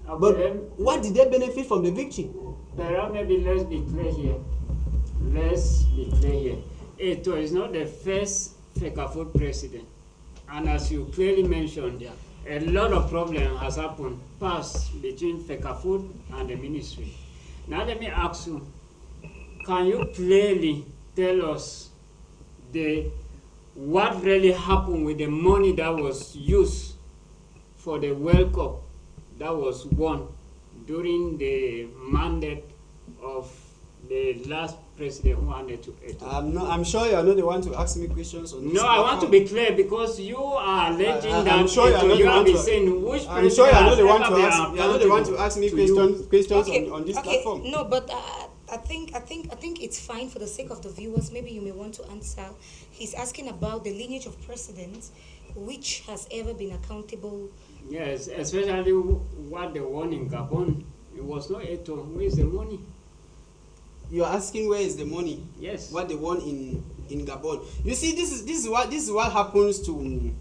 Okay, But then, what did they benefit from the victory? perhaps maybe let's be clear here. Let's be clear here. Eto'o is not the first FECAFOOT president. And as you clearly mentioned, a lot of problem has happened past between FECAFOOT and the ministry. Now let me ask you, can you clearly tell us what really happened with the money that was used for the World Cup that was won during the mandate of the last president who handed to Eto'o? I'm sure you are not the one to ask me questions on this. No, I want to be clear because you are alleging I'm that sure you are not you the have one been to- saying which I'm sure you are not the one to president has ask. ever You are not the one to been ask me accountable to questions Okay, on this okay, platform. no, but I think it's fine for the sake of the viewers. Maybe you may want to answer. He's asking about the lineage of presidents, which has ever been accountable. Yes, especially what they won in Gabon. It was not Eto'o. Where is the money? You are asking where is the money? Yes. What they won in Gabon. You see, this is what happens to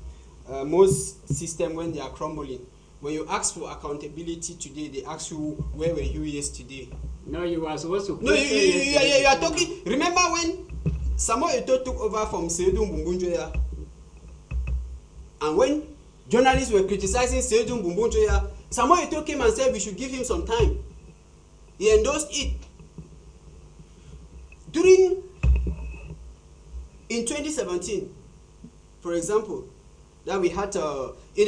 most systems when they are crumbling. When you ask for accountability today, they ask you where were you yesterday. No, you were supposed to. No, you are talking. Remember when Samuel Eto'o took over from Seydou Mbumbunjoya, and when journalists were criticizing Seydou Mbumbunjoya, Samuel Eto'o came and said we should give him some time. He endorsed it. In 2017, for example, that we had in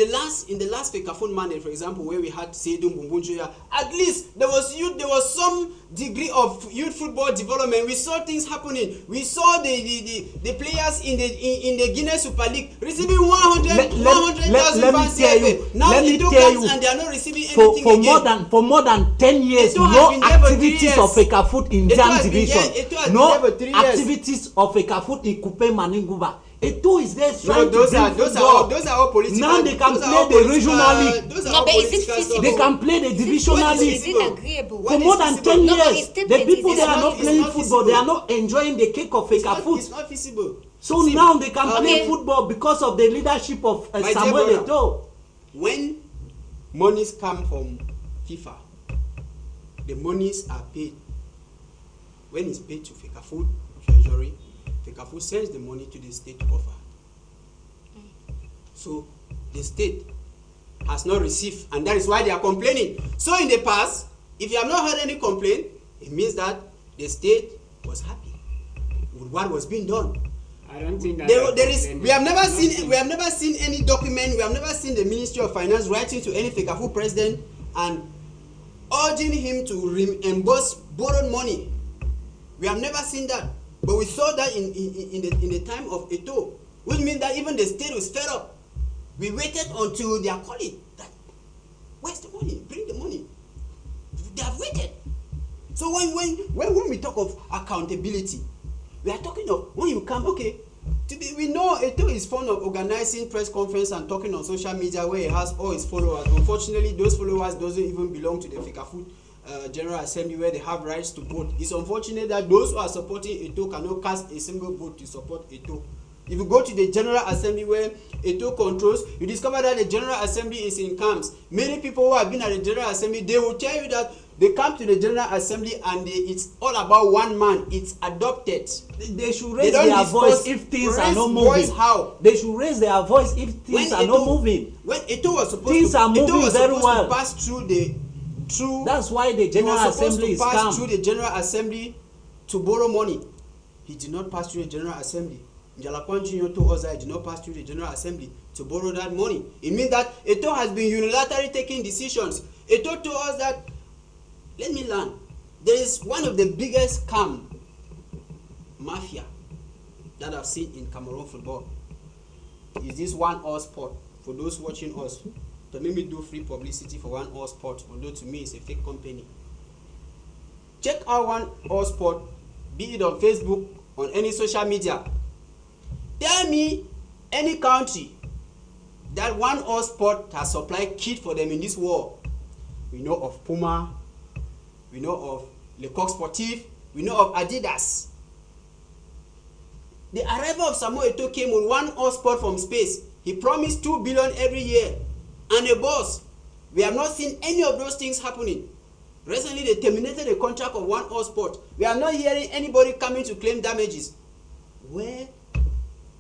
the last Fecafoot mandate, for example, where we had Seydou Mbunjoya, at least there was some degree of youth football development. We saw things happening. We saw the players in the Guinness Super League receiving 100,000 pounds CFA. Now Edo comes and they are not receiving anything again. For more than 10 years, no activities of Fecafoot in Jam Division. No activities of Fecafoot in Coupe Maninguba. Eto is there trying those to are all political. Now they can play the regional league. No, but is it feasible? They can play the divisional league. Is it agreeable? For more than 10 years, the people they are not playing football. feasible. They are not enjoying the cake of Fecafoot. It's not feasible. So now they can play football because of the leadership of Samuel Eto'o. When monies come from FIFA, the monies are paid. When it's paid to Fecafoot Treasury, Fecafoot sends the money to the state offer. So the state has not received, and that is why they are complaining. So in the past, if you have not heard any complaint, it means that the state was happy with what was being done. I don't think that we have never seen any document. We have never seen the Ministry of Finance writing to any Fecafoot president and urging him to reimburse borrowed money. We have never seen that, but we saw that in the time of Eto'o, which means that even the state was fed up. We waited until they are calling that, where's the money? Bring the money. They have waited. So when we talk of accountability, we are talking of when you come, okay. We know Eto'o is fond of organizing press conference and talking on social media where he has all his followers. Unfortunately, those followers doesn't even belong to the Fecafoot General Assembly where they have rights to vote. It's unfortunate that those who are supporting Eto'o cannot cast a single vote to support Eto'o. If you go to the General Assembly where Eto'o controls, you discover that the General Assembly is in camps. Many people who have been at the General Assembly, they will tell you that they come to the General Assembly and it's all about one man. It's adopted. They should raise their voice if things are not moving. How? They should raise their voice if things are not moving. When Eto'o was supposed things are moving very well. To pass through that's why the General Assembly is calm. Through the General Assembly to borrow money. He did not pass through the General Assembly. Njalapon Junior told us that he did not pass through the General Assembly to borrow that money. It means that Eto'o has been unilaterally taking decisions. Eto'o told us that, let me learn, there is one of the biggest scam mafia that I've seen in Cameroon football. Is this One All Sport? For those watching us, to make me do free publicity for One All Sport, although to me it's a fake company. Check out One All Sport, be it on Facebook, on any social media. Tell me any country that One All Sport has supplied kit for them in this war. We know of Puma, we know of Le Coq Sportif, we know of Adidas. The arrival of Samuel Eto'o came with One All Sport from space. He promised 2 billion every year and a boss. We have not seen any of those things happening. Recently, they terminated the contract of One All Sport. We are not hearing anybody coming to claim damages.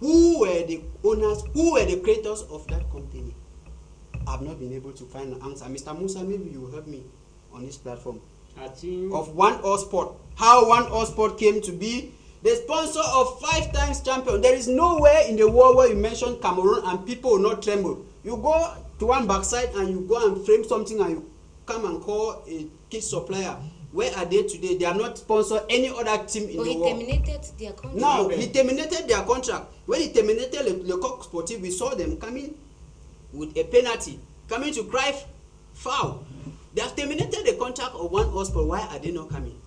Who were the owners? Who were the creators of that company? I have not been able to find an answer. Mr. Musa, maybe you will help me on this platform. I think Of One All Sport. How One All Sport came to be the sponsor of 5 times champion. There is nowhere in the world where you mention Cameroon and people will not tremble. You go to one backside and you go and frame something and you come and call a kit supplier. Where are they today? They have not sponsored any other team in the world. He terminated their contract. No, he terminated their contract. When he terminated Le Coq Sportif, we saw them coming with a penalty, coming to cry foul. They have terminated the contract of One All Sport. Why are they not coming?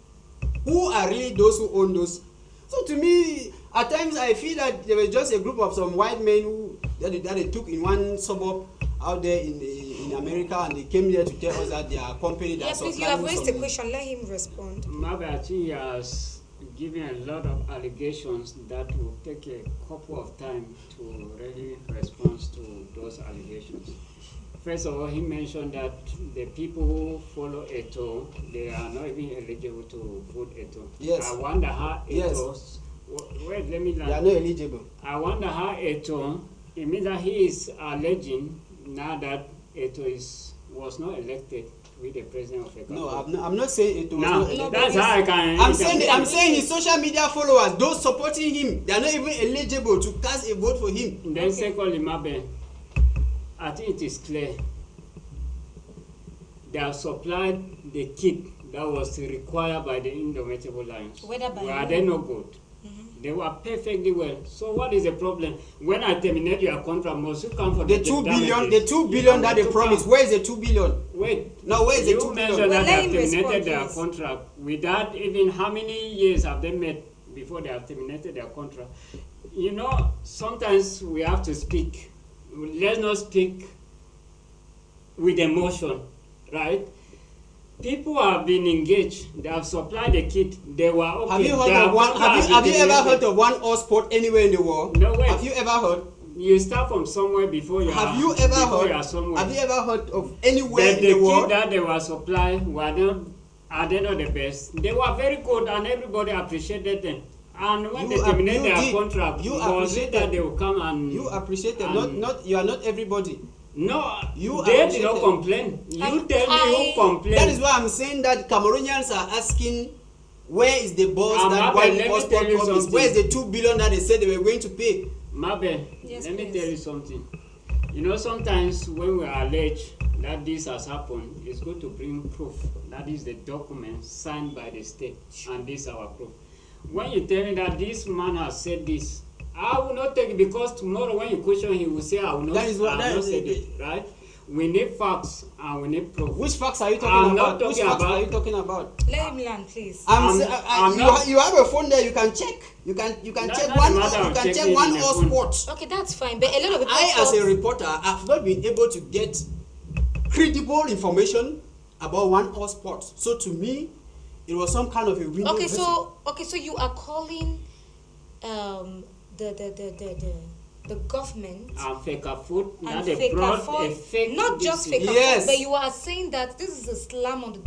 Who are really those who own those? So to me, at times I feel that there was just a group of some white men who that they took in one suburb out there in America, and they came here to tell us that they are a company that please, you have raised a question. Let him respond. Mabachi has given a lot of allegations that will take a couple of time to really respond to those allegations. First of all, he mentioned that the people who follow Eto'o, they are not even eligible to vote Eto'o. Yes. I wonder how Eto'o. Yes. Wait, let me learn. They are not eligible. I wonder how Eto'o. It means that he is alleging now that Eto'o was not elected to be the president of a country. No, I'm not saying it was Now, not elected. that's how I can. I'm saying his social media followers, those supporting him, they are not even eligible to cast a vote for him. Then secondly, Mabe, I think it is clear. They have supplied the kit that was required by the Indomitable Lions. Whether by Were who? they no good? They were perfectly well. So what is the problem? When I terminate your contract, must you come for The the 2 billion, damages? the 2 You billion don't that need they to promised. come. Where is the 2 billion? Wait. No, where is the You 2 mentioned billion? Well, that let they him have terminated respond, their please. contract without even how many years have they made before they have terminated their contract? You know, sometimes we have to speak. Let's not speak with emotion, right? People have been engaged. They have supplied the kit. They were okay. Have you heard Their of one? contract Have you been ever heard terminated. of one all sport anywhere in the world? No, wait. Have you ever heard? You start from somewhere before you Have are. you ever before heard? You are somewhere. Have you ever heard of anywhere The in the kit world? that they were supplying were not. Are they not the best? They were very good, and everybody appreciated them. And when You they terminate you their did. contract, You was it that appreciated. they will come and You appreciate them. and- Not you are not everybody. No, You they did appreciate not it. complain. You And tell me who complained. That is why I'm saying that Cameroonians are asking, where is the boss Mabel, that let one me all tell sport you promised? something. Where is the 2 billion that they said they were going to pay? Mabe, Yes, let me please. tell you something. You know, sometimes when we allege that this has happened, it's good to bring proof. That is the document signed by the state, and this is our proof. When you tell me that this man has said this, I will not take it, because tomorrow when you question him, he will say, I will not, That is what- I will that not is say it. it, right? We need facts and we need proof. Which facts are you I'm talking not about? Which talking facts about- are you talking about? Let him land, please. I'm You have a phone there. You can check. You can That's check not one. a matter You of can check checking one in a all phone. sports. Okay, that's fine. But a lot of people I, as a thought- reporter, have not been able to get credible information about one all sports. So to me, it was some kind of a window. Okay, dressing. so you are calling the government And fake food, now and they fake brought afford, a fake not just this thing. fake Yes. afford, but you are saying that this is a slam on the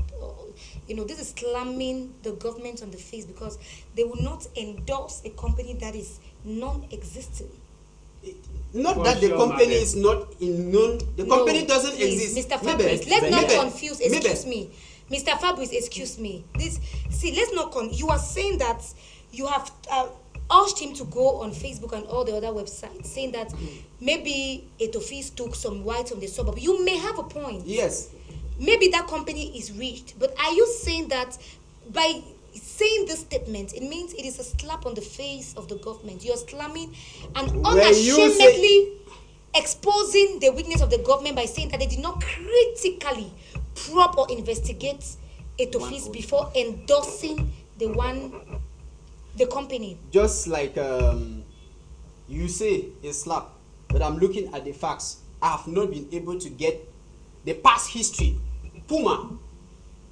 this is slamming the government on the face, because they will not endorse a company that is non-existent. Not For that the sure, company Mabel. is not in known. The No, company doesn't please, exist. Mr. Maybe- Fabrice, let's not maybe- confuse. maybe- Excuse me, Mr. Fabrice. Excuse me. Let's not you are saying that you have urged him to go on Facebook and all the other websites, saying that maybe Etofis took some white from the suburb. You may have a point. Yes. Maybe that company is reached, but are you saying that by saying this statement, it means it is a slap on the face of the government? You're slamming and When you say- unashamedly exposing the weakness of the government by saying that they did not critically probe or investigate Etofis before endorsing the company. Just like you say a slap, but I'm looking at the facts. I have not been able to get the past history. Puma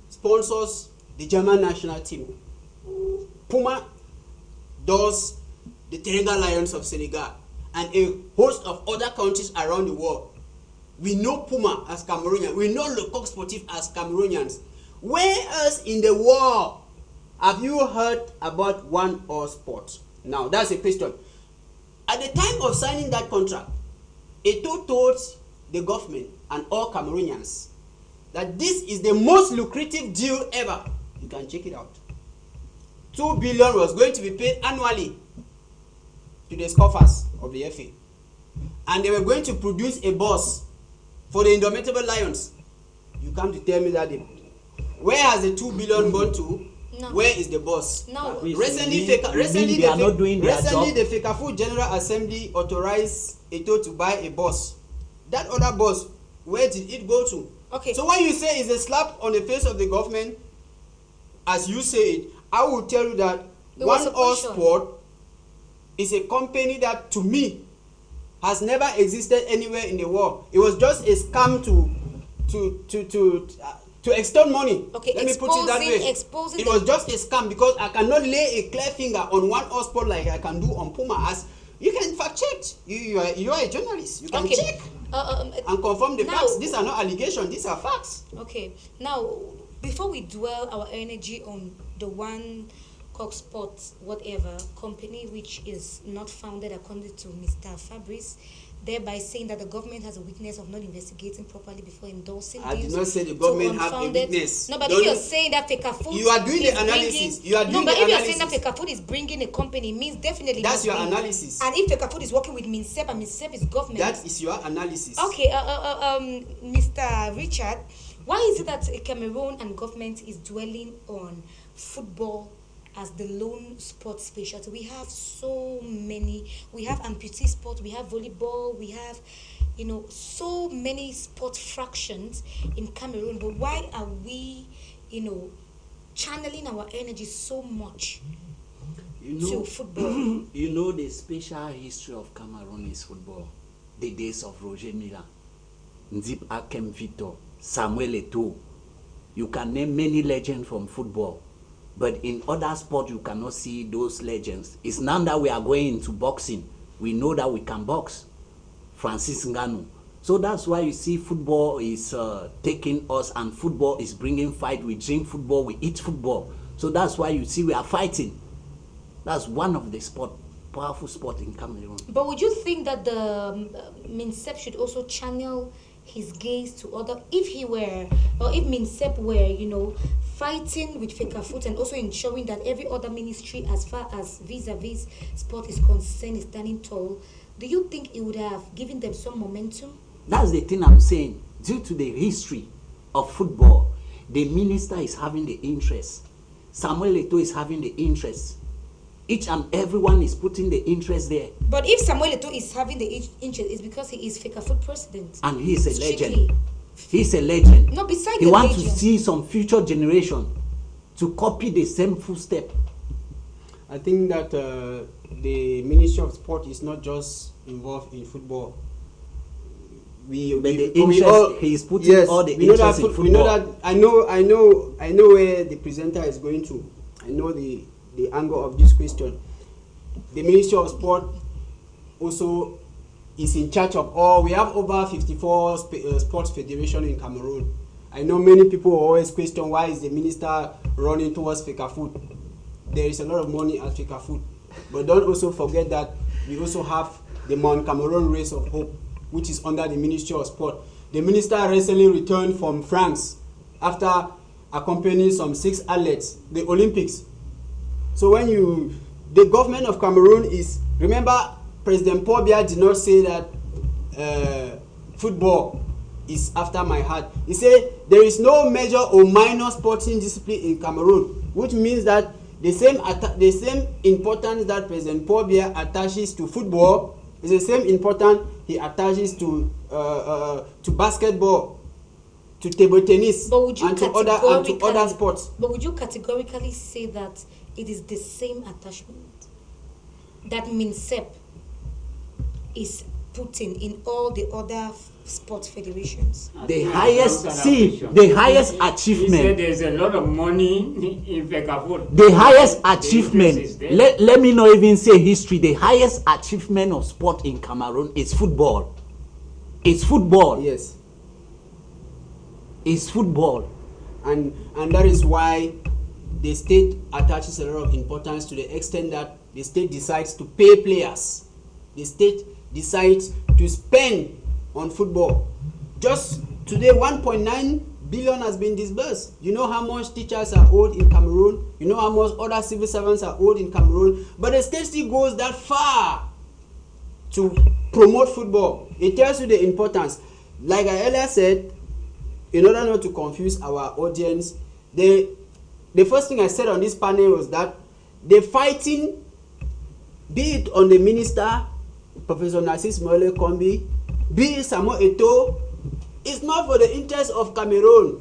sponsors the German national team. Puma does the Teranga Lions of Senegal and a host of other countries around the world. We know Puma as Cameroonians. We know Le Coq Sportif as Cameroonians. Where else in the world have you heard about one all sports? Now, that's a question. At the time of signing that contract, Eto'o told the government and all Cameroonians that this is the most lucrative deal ever. You can check it out. 2 billion was going to be paid annually to the scoffers of the FA. And they were going to produce a bus for the Indomitable Lions. You come to tell me that where has the 2 billion gone to? No. Where is the boss? No. Recently, they are not doing their job. the FECAFO General Assembly authorized Eto'o to buy a bus. That other bus, where did it go to? Okay. So when you say it's a slap on the face of the government, as you say it, I will tell you that There was One a All question. Sport is a company that, to me, has never existed anywhere in the world. It was just a scam to extort money. Okay, Let me put it that way. exposing It the- was just a scam, because I cannot lay a clear finger on One All Sport like I can do on Puma. As you can fact check. You are a journalist. You can Okay. check and confirm the now- facts. These are not allegations. These are facts. Okay, now before we dwell our energy on the one Coq Sports whatever company which is not founded according to Mr. Fabrice, thereby saying that the government has a weakness of not investigating properly before endorsing I did deals not say the to government have a unfounded- weakness. No, but Don't- if you're saying that Fecafoot You are doing the is analysis. bringing- You are no, doing but the if you're saying that analysis. Fecafoot is bringing a company, it means definitely That's must your be. analysis. And if Fecafoot is working with MINSEP and MINSEP is government, That is your analysis. okay, Mr. Richard, why is it that Cameroon and government is dwelling on football as the lone sport specialty? We have so many. We have amputee sport, we have volleyball, we have, so many sport fractions in Cameroon. But why are we, channeling our energy so much to football? You know the special history of Cameroon is football. The days of Roger Milla, Nzip Akem Victor, Samuel Eto'o. You can name many legends from football, but in other sports you cannot see those legends. It's now that we are going into boxing, we know that we can box. Francis Ngannou. So that's why you see football is taking us, and football is bringing fight. We drink football, we eat football. So that's why you see we are fighting. That's one of the powerful sport in Cameroon. But would you think that the MINSEP should also channel his gaze to other, if MINSEP were, fighting with Fecafoot and also ensuring that every other ministry as far as vis-a-vis sport is concerned is standing tall, do you think it would have given them some momentum? That's the thing I'm saying. Due to the history of football, the minister is having the interest. Samuel Eto'o is having the interest. Each and everyone is putting the interest there. But if Samuel Eto'o is having the interest, it's because he is Fecafoot president. And he is a Strictly. legend. He's a legend. No, besides he the wants to legend. see some future generation to copy the same footstep. I think that the Ministry of Sport is not just involved in football. But the interest, he is putting all the we know interest that, in football. we know that. I know where the presenter is going to. I know the angle of this question. The Ministry of Sport also is in charge of all. We have over 54 sports federation in Cameroon. I know many people always question why is the minister running towards Fecafoot. There is a lot of money at Fecafoot, but don't also forget that we also have the Mount Cameroon Race of Hope, which is under the Ministry of Sport. The minister recently returned from France after accompanying some 6 athletes, the Olympics. So when the government of Cameroon is, remember, President Paul Biya did not say that football is after my heart. He said there is no major or minor sporting discipline in Cameroon, which means that the same importance that President Paul Biya attaches to football is the same importance he attaches to basketball, to table tennis, and to other sports. But would you categorically say that it is the same attachment that MINSEP is putting in all the other sports federations? The highest achievement. He said there's a lot of money in Fecafoot. The highest achievement, let me not even say history, the highest achievement of sport in Cameroon is football. It's football. Yes. It's football. And that is why the state attaches a lot of importance, to the extent that the state decides to pay players. The state decides to spend on football. Just today, 1.9 billion has been disbursed. You know how much teachers are owed in Cameroon. You know how much other civil servants are owed in Cameroon. But the state still goes that far to promote football. It tells you the importance. Like I earlier said, in order not to confuse our audience, the first thing I said on this panel was that the fighting, be it on the minister, Professor Narcisse Moele Kombi, be it Samuel Eto'o, it's not for the interest of Cameroon.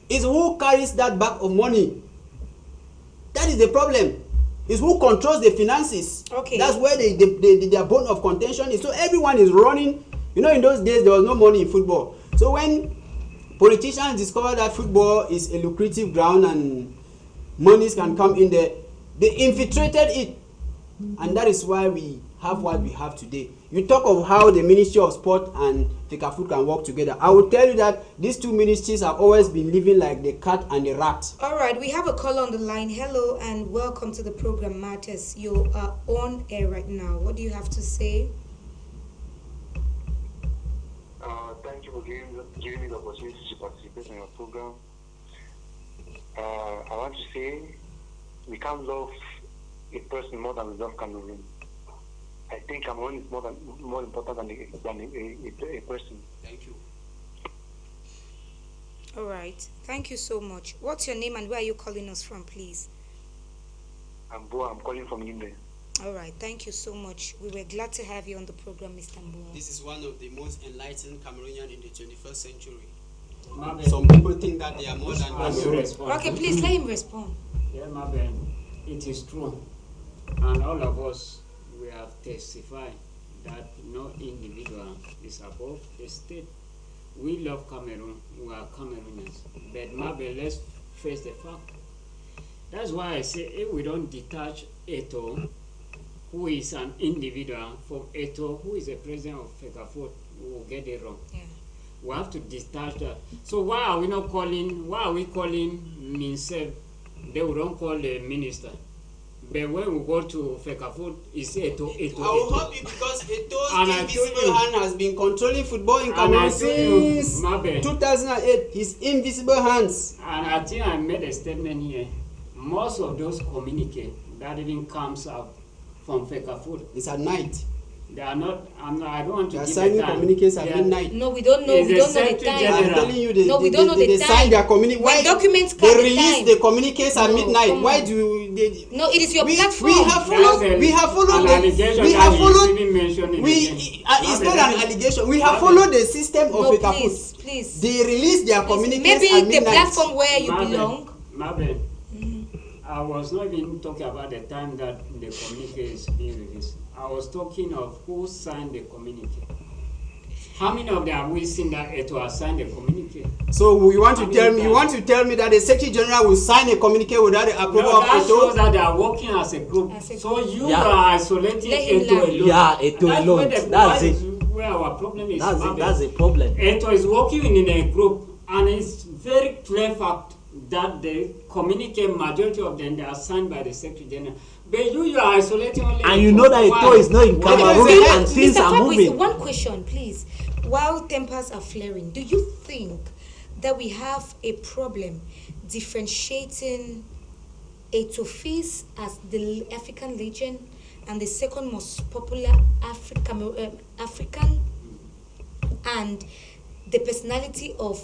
It's who carries that bag of money. That is the problem. It's who controls the finances. Okay. That's where their bone of contention is. So everyone is running. You know, in those days, there was no money in football. So when politicians discover that football is a lucrative ground and monies can come in there, they infiltrated it. And that is why we have what we have today. You talk of how the Ministry of Sport and Fecafoot can work together. I will tell you that these two ministries have always been living like the cat and the rat. All right, we have a caller on the line. Hello and welcome to the program Matters. You are on air right now. What do you have to say? for giving me the opportunity to participate in your program. I want to say we can't love a person more than we love Cameroon. I think Cameroon is more important than a person. Thank you. All right. Thank you so much. What's your name and where are you calling us from, please? I'm Boa. I'm calling from Gimbe. All right. Thank you so much. We were glad to have you on the program, Mr. Mboa. This is one of the most enlightened Cameroonians in the 21st century. Mabe, Some people think that they are more than as you Cameroon. respond. Okay, please let him respond. Yeah, Mabe, it is true. And all of us, we have testified that no individual is above the state. We love Cameroon, we are Cameroonians. But Mabe, let's face the fact. That's why I say if we don't detach Eto, who is an individual, from Eto, who is the president of FECAFOOT, we will get it wrong. Yeah. We have to detach that. So why are we calling Minsef? They will don't call the minister. But when we go to FECAFOOT, it's Eto. I will help you because Eto's And I told invisible you. hand has been controlling football in And Cameroon I told you, since Mabe. 2008. His invisible hands. And I think I made a statement here. Most of those communique that even comes out from FECAFOOT, It's at night. they are not. I don't want to They are give signing the time. communiques at They are- midnight. No, we don't know. Is We the don't know the Secretary time. General. I'm telling you, they, No, we they, don't know they, the they time. sign their communique. When Why documents they come, the release time. the communiques at No, midnight? come Why on. do they? No, it is your platform. We have followed. That's We have followed. an allegation We that have he's followed. even mentioning We. again. It's Mabe, not that an is- allegation. We have Mabe. followed the system of No, FECAFOOT. please, please. They release their Please, communiques maybe at the midnight. platform where you Mabe, belong. Mabe, I was not even talking about the time that the communique is being released. I was talking of who signed the communique. How many of them have we seen that Eto has signed the communique? So you want to How tell many me? You times? want to tell me that the Secretary General will sign a communique without the approval No, of that shows Eto? that they are working as a group. As a So group. you Yeah. are isolating Let him Eto learn. alone. Yeah, Eto That's alone. Where the, That's that it. is where our problem is. That's it. Mabe. That's the problem. Eto is working in a group, and it's very clear fact that the communique, majority of them, they are signed by the Secretary General. But you are isolating only. And you know that Eto is not in Why? Cameroon Mr. and things are Fabrice, moving. one question, please. While tempers are flaring, do you think that we have a problem differentiating Etofis as the African legend and the second most popular African, and the personality of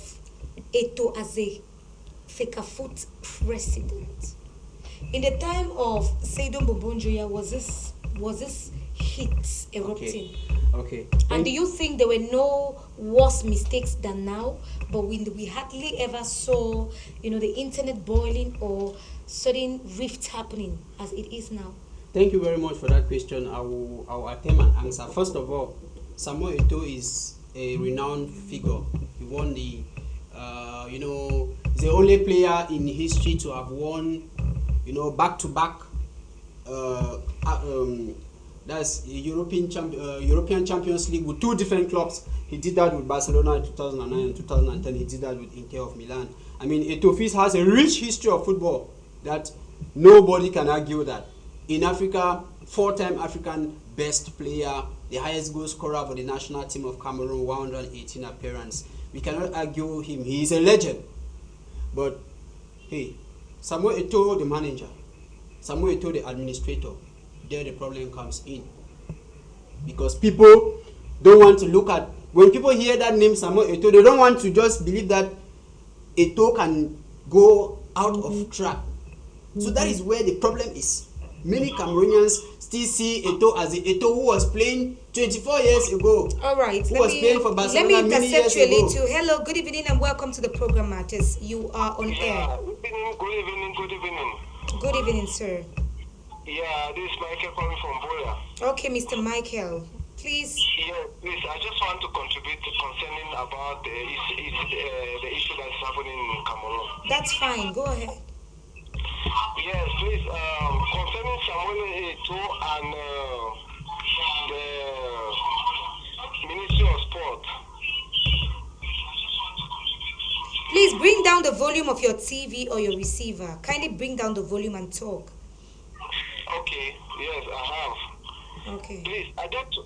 Eto as a FECAFOOT president? In the time of Seydou Mbobonjoya, was this hit erupting? Okay. And do you think there were no worse mistakes than now? But we hardly ever saw, the internet boiling or sudden rifts happening as it is now. Thank you very much for that question. I will attempt an answer. First of all, Samuel Eto is a renowned figure. He won the, he's the only player in history to have won, back-to-back. That's European Champions League with two different clubs. He did that with Barcelona in 2009 and 2010. He did that with Inter of Milan. I mean, Etofis has a rich history of football that nobody can argue that. In Africa, 4-time African best player, the highest goal scorer for the national team of Cameroon, 118 appearances. We cannot argue him. He is a legend. But, hey, Samuel Eto, the manager, Samuel Eto, the administrator, there the problem comes in. Because people don't want to look at, when people hear that name Samuel Eto, they don't want to just believe that Eto can go out of track. So that is where the problem is. Many Cameroonians still see Eto as the Eto who was playing 24 years ago. All right, Who was playing for let Barcelona me many intercept years you a ago. little. Hello, good evening and welcome to the program, Matters. You are on air. Good evening. Good evening, sir. Yeah, this is Michael calling from Boya. Okay, Mr. Michael, please. Yeah, please, I just want to contribute concerning about the issue that's happening in Cameroon. That's fine. Go ahead. Yes, please, concerning Samuel Eto and the Ministry of Sport. Please bring down the volume of your TV or your receiver. Kindly bring down the volume and talk. Okay, yes, I have. Okay. Please, I just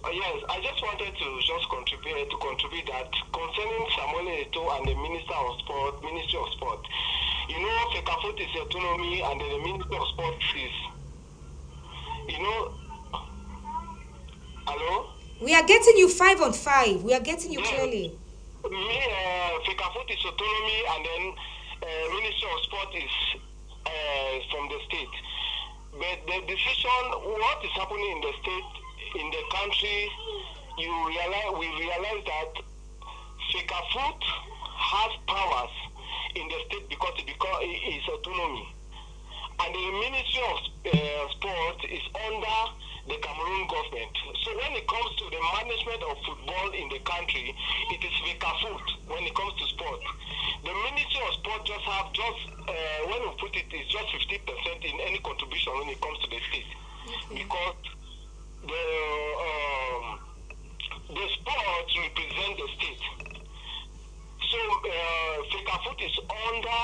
wanted to just contribute that concerning Samuel Eto'o and the Ministry of Sport. You know, FECAFOOT is autonomy, and then the Ministry of Sport is, you know, hello? We are getting you 5 on 5. We are getting you Yes. clearly. FECAFOOT is autonomy, and then Ministry of Sport is from the state. But the decision, what is happening in the state, in the country, we realize that FECAFOOT has powers in the state because it is autonomy. And the Ministry of Sport is under the Cameroon government. So when it comes to the management of football in the country, it is FECAFOOT when it comes to sport. The Ministry of Sport when we put it, is just 50% in any contribution when it comes to the state. Okay. Because the sport represent the state. So FECAFOOT is under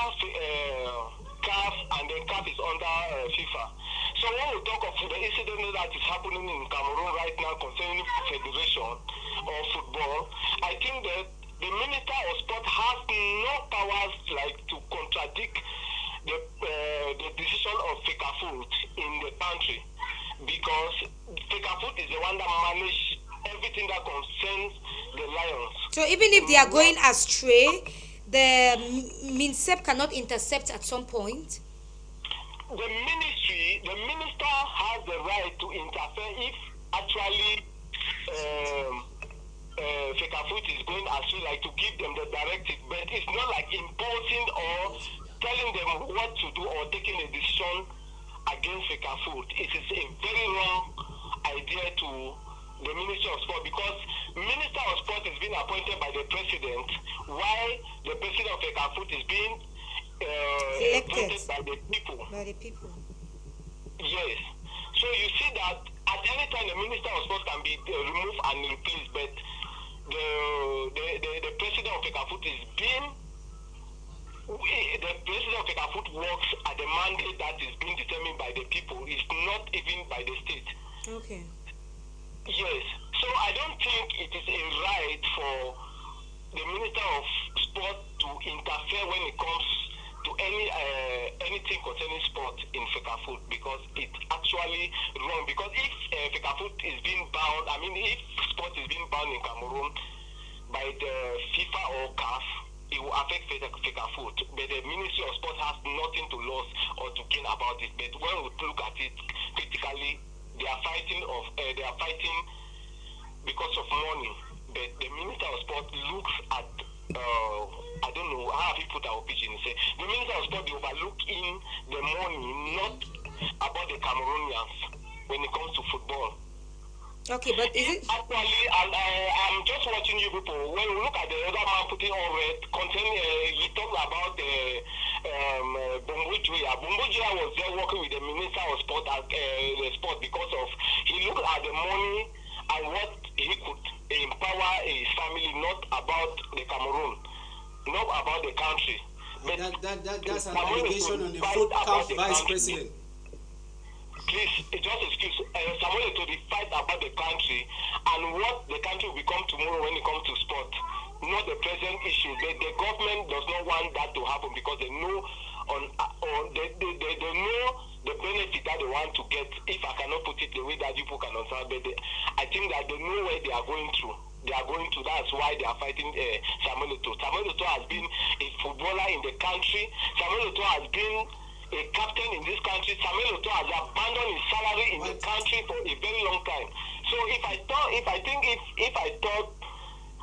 CAF, and then CAF is under FIFA. So when we talk of the incident that is happening in Cameroon right now concerning Federation of Football, I think that the Minister of Sport has no powers like to contradict the decision of FECAFOOT in the country, because FECAFOOT is the one that manages everything that concerns the Lions. So even if they are going astray, the MINSEP cannot intercept at some point? The minister has the right to interfere if actually FECAFOOT is going astray, like to give them the directive, but it's not like imposing or telling them what to do or taking a decision against FECAFOOT. It is a very wrong idea to the Ministry of Sport, because Minister of Sport is being appointed by the President, while the President of FECAFOOT is being Elected by the people. by the people. Yes. So you see that at any time the Minister of Sport can be removed and replaced, but the President of FECAFOOT is being. The President of FECAFOOT works at the mandate that is being determined by the people. It's not even by the state. Okay. Yes. So I don't think it is a right for the Minister of Sport to interfere when it comes to anything concerning sport in FECAFOOT, because it's actually wrong. Because if FECAFOOT is being bound, if sport is being bound in Cameroon by the FIFA or CAF, it will affect FECAFOOT. But the Ministry of Sport has nothing to lose or to gain about it. But when we look at it critically, they are fighting because of money. But the Minister of Sport looks at I don't know how have you put our pitch in. Say the Minister of Sport, they overlook in the money, not about the Cameroonians when it comes to football. Okay, but is it actually? I'm just watching you people. When we look at the other man putting on red, he talked about Bumbu Juya. Bumbu Juya was there working with the Minister of Sport because of he looked at the money and what he could empower his family, not about the Cameroon, not about the country. But that's an allegation on the CAF vice president. Please, just excuse Samuel to the fight about the country and what the country will become tomorrow when it comes to sport, not the present issue. The government does not want that to happen because they know they know the benefit that they want to get. If I cannot put it the way that people can understand, but I think that they know where they are going through. That's why they are fighting Samuel Eto'o. Samuel Eto'o has been a footballer in the country. Samuel Eto'o has been a captain in this country. Samuel Eto'o has abandoned his salary in the country for a very long time. So if I thought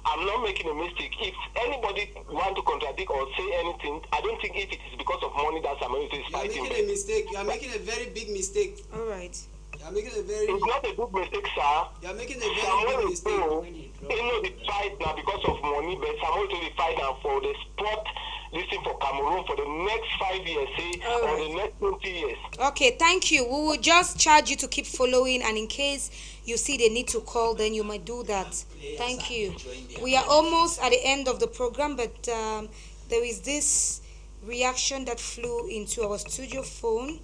I'm not making a mistake, if anybody want to contradict or say anything, I don't think if it is because of money that Samuel Eto'o is fighting. You are making a mistake. You are making a very big mistake. all right? You are making a very. It's not a big mistake, sir. You are making a very Samuel big mistake. Eto'o, you know the fight now because of money, but Samuel Eto'o the fight now for the sport. This thing for Cameroon for the next 5 years, All or right. the next 20 years. Okay, thank you. We will just charge you to keep following, and in case you see the need to call, then you might do that. Thank you. We are almost at the end of the program, but there is this reaction that flew into our studio phone.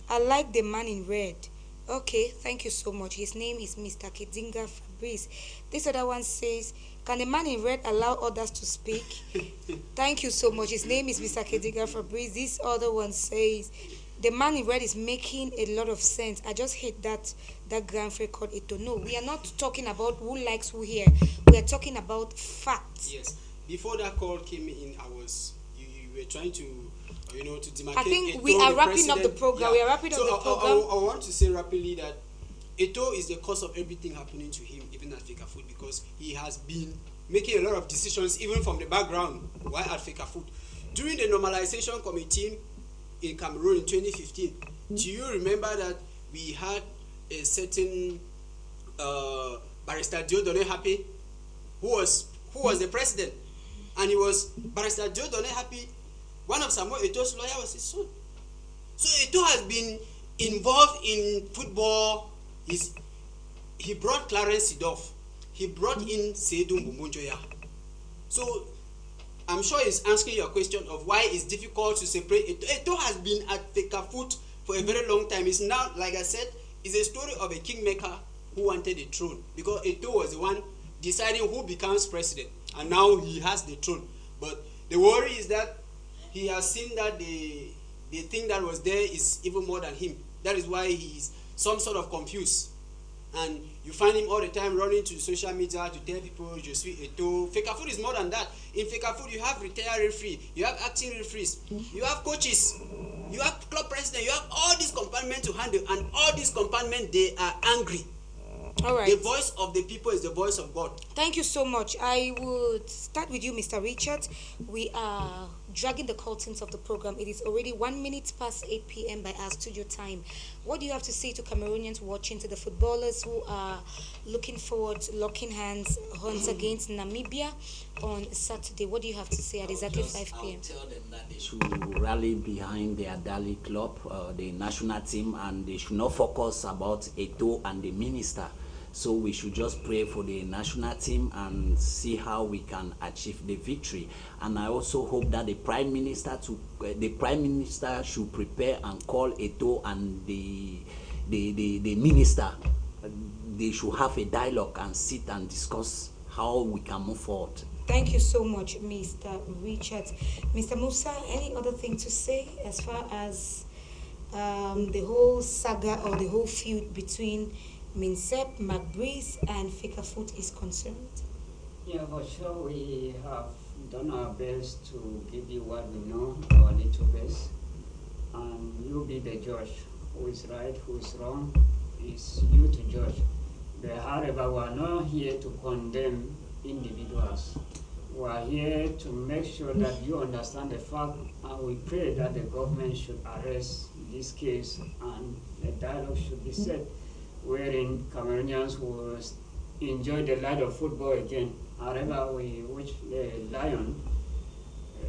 I like the man in red. Okay, thank you so much. His name is Mr. Kidinga Fabrice. This other one says, can the man in red allow others to speak? Thank you so much. His name is Mr. Kidinga Fabrice. This other one says, the man in red is making a lot of sense. I just hate that grand record Ito. No, we are not talking about who likes who here. We are talking about facts. Yes. Before that call came in, you were trying to, to demarcate. I think Eto'o, we are the wrapping up the president. program. Yeah. We are wrapping up the program. I want to say rapidly that Eto'o is the cause of everything happening to him, even at Fecafoot, because he has been making a lot of decisions, even from the background, while at Fecafoot. During the normalization committee in Cameroon in 2015, do you remember that we had a certain Barrister Dieudonné Happy, who was the president, and he was Barrister Dieudonné Happy. One of Samuel Eto'o's lawyer was his son. So Eto'o has been involved in football. He brought Clarence Seedorf. He brought in Seydou Mboumoudjoya. So I'm sure he's answering your question of why it's difficult to separate Eto'o. Eto'o has been at Fecafoot for a very long time. It's now, like I said, it's a story of a kingmaker who wanted the throne, because Eto'o was the one deciding who becomes president, and now he has the throne. But the worry is that he has seen that the thing that was there is even more than him. That is why he's some sort of confused. And you find him all the time running to social media to tell people, je suis Eto'o. Fecafoot is more than that. In Fecafoot, you have retired referee, you have acting referees, you have coaches, you have club president, you have all these compartments to handle, and all these compartments, they are angry. All right. The voice of the people is the voice of God. Thank you so much. I would start with you, Mr. Richard. We are dragging the curtains of the program. It is already 1 minute past 8 p.m. by our studio time. What do you have to say to Cameroonians watching, to the footballers who are looking forward to locking hands against Namibia on Saturday? What do you have to say at exactly 5 p.m.? I'll tell them that they should rally behind their Dali club, the national team, and they should not focus about Eto'o and the minister. So we should just pray for the national team and see how we can achieve the victory. And I also hope that the prime minister should prepare and call Eto'o and the minister. They should have a dialogue and sit and discuss how we can move forward. Thank you so much, Mr. Richard. Mr. Musa, any other thing to say as far as the whole saga or the whole feud between Minsep, Magbris, and Fecafoot is concerned? Yeah, for sure, we have done our best to give you what we know, our little best, and you be the judge. Who is right, who is wrong, is you to judge. But however, we are not here to condemn individuals. We are here to make sure that you understand the fact, and we pray that the government should arrest this case and the dialogue should be set, wherein Cameroonians will enjoy the light of football again. However, we wish the Lion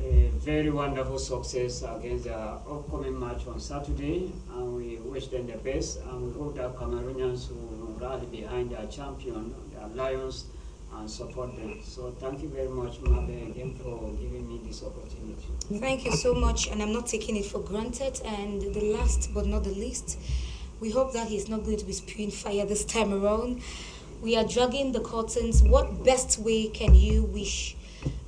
a very wonderful success against their upcoming match on Saturday, and we wish them the best, and we hope that Cameroonians will rally behind their champion, their Lions, and support them. So thank you very much, Mabe, again for giving me this opportunity. Thank you so much, and I'm not taking it for granted. And the last but not the least, we hope that he's not going to be spewing fire this time around. We are dragging the curtains. What best way can you wish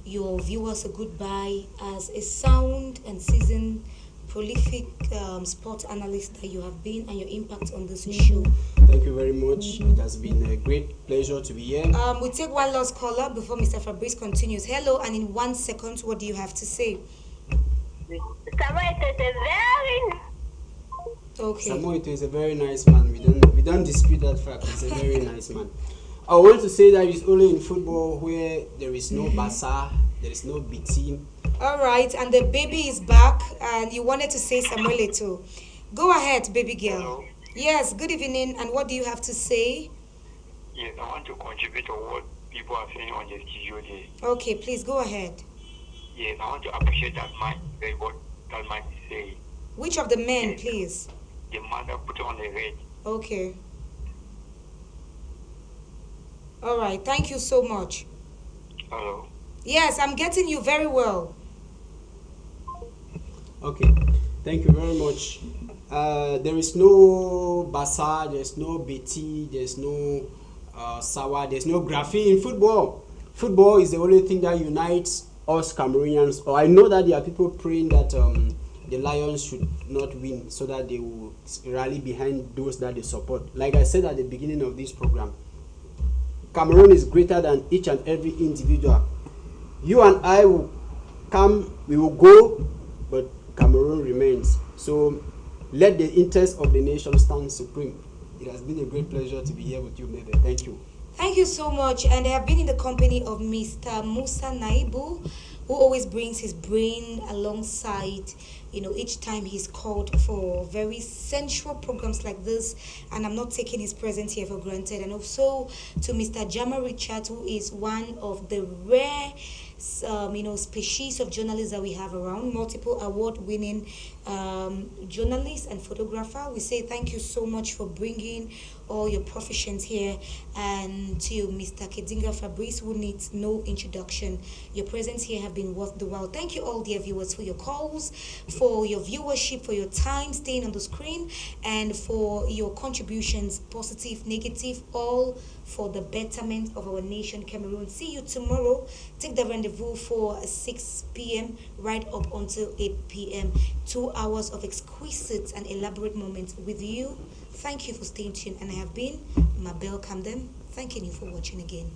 your viewers a goodbye as a sound and seasoned, prolific sports analyst that you have been, and your impact on this show? Thank you very much. It has been a great pleasure to be here. We take one last caller before Mr. Fabrice continues. Hello, and in 1 second, what do you have to say? Okay. Samuel Eto'o is a very nice man. We don't dispute that fact. He's a very nice man. I want to say that it's only in football where there is no Barca, there is no big team. All right, and the baby is back, and you wanted to say Samuel Eto'o. Go ahead, baby girl. Hello. Yes, good evening, and what do you have to say? Yes, I want to contribute to what people are saying on the studio there. Okay, please go ahead. Yes, I want to appreciate that man, what that man is saying. Which of the men, please? The man that put on the red. Okay. All right, thank you so much. Hello. Yes, I'm getting you very well. Okay, thank you very much. there is no Basa, there's no Betty, there's no Sawa, there's no Graphi in football. Football is the only thing that unites us Cameroonians. Or I know that there are people praying that the Lions should not win so that they will rally behind those that they support. Like I said at the beginning of this program, Cameroon is greater than each and every individual. You and I will come, we will go, but Cameroon remains. So let the interest of the nation stand supreme. It has been a great pleasure to be here with you, Mebe. Thank you. Thank you so much. And I have been in the company of Mr. Musa Naibu, who always brings his brain alongside, each time he's called for very sensual programs like this. And I'm not taking his presence here for granted. And also to Mr. Jama Richard, who is one of the rare species of journalists that we have around, multiple award-winning journalist and photographer. We say thank you so much for bringing all your proficiency here. And to Mr. Kedinga Fabrice, who needs no introduction, your presence here have been worth the while. Thank you all, dear viewers, for your calls, for your viewership, for your time staying on the screen, and for your contributions, positive, negative, all for the betterment of our nation, Cameroon. See you tomorrow. Take the rendezvous for 6 p.m. right up until 8 p.m. 2 hours of exquisite and elaborate moments with you. Thank you for staying tuned. And I have been Mabel Camden, thanking you for watching again.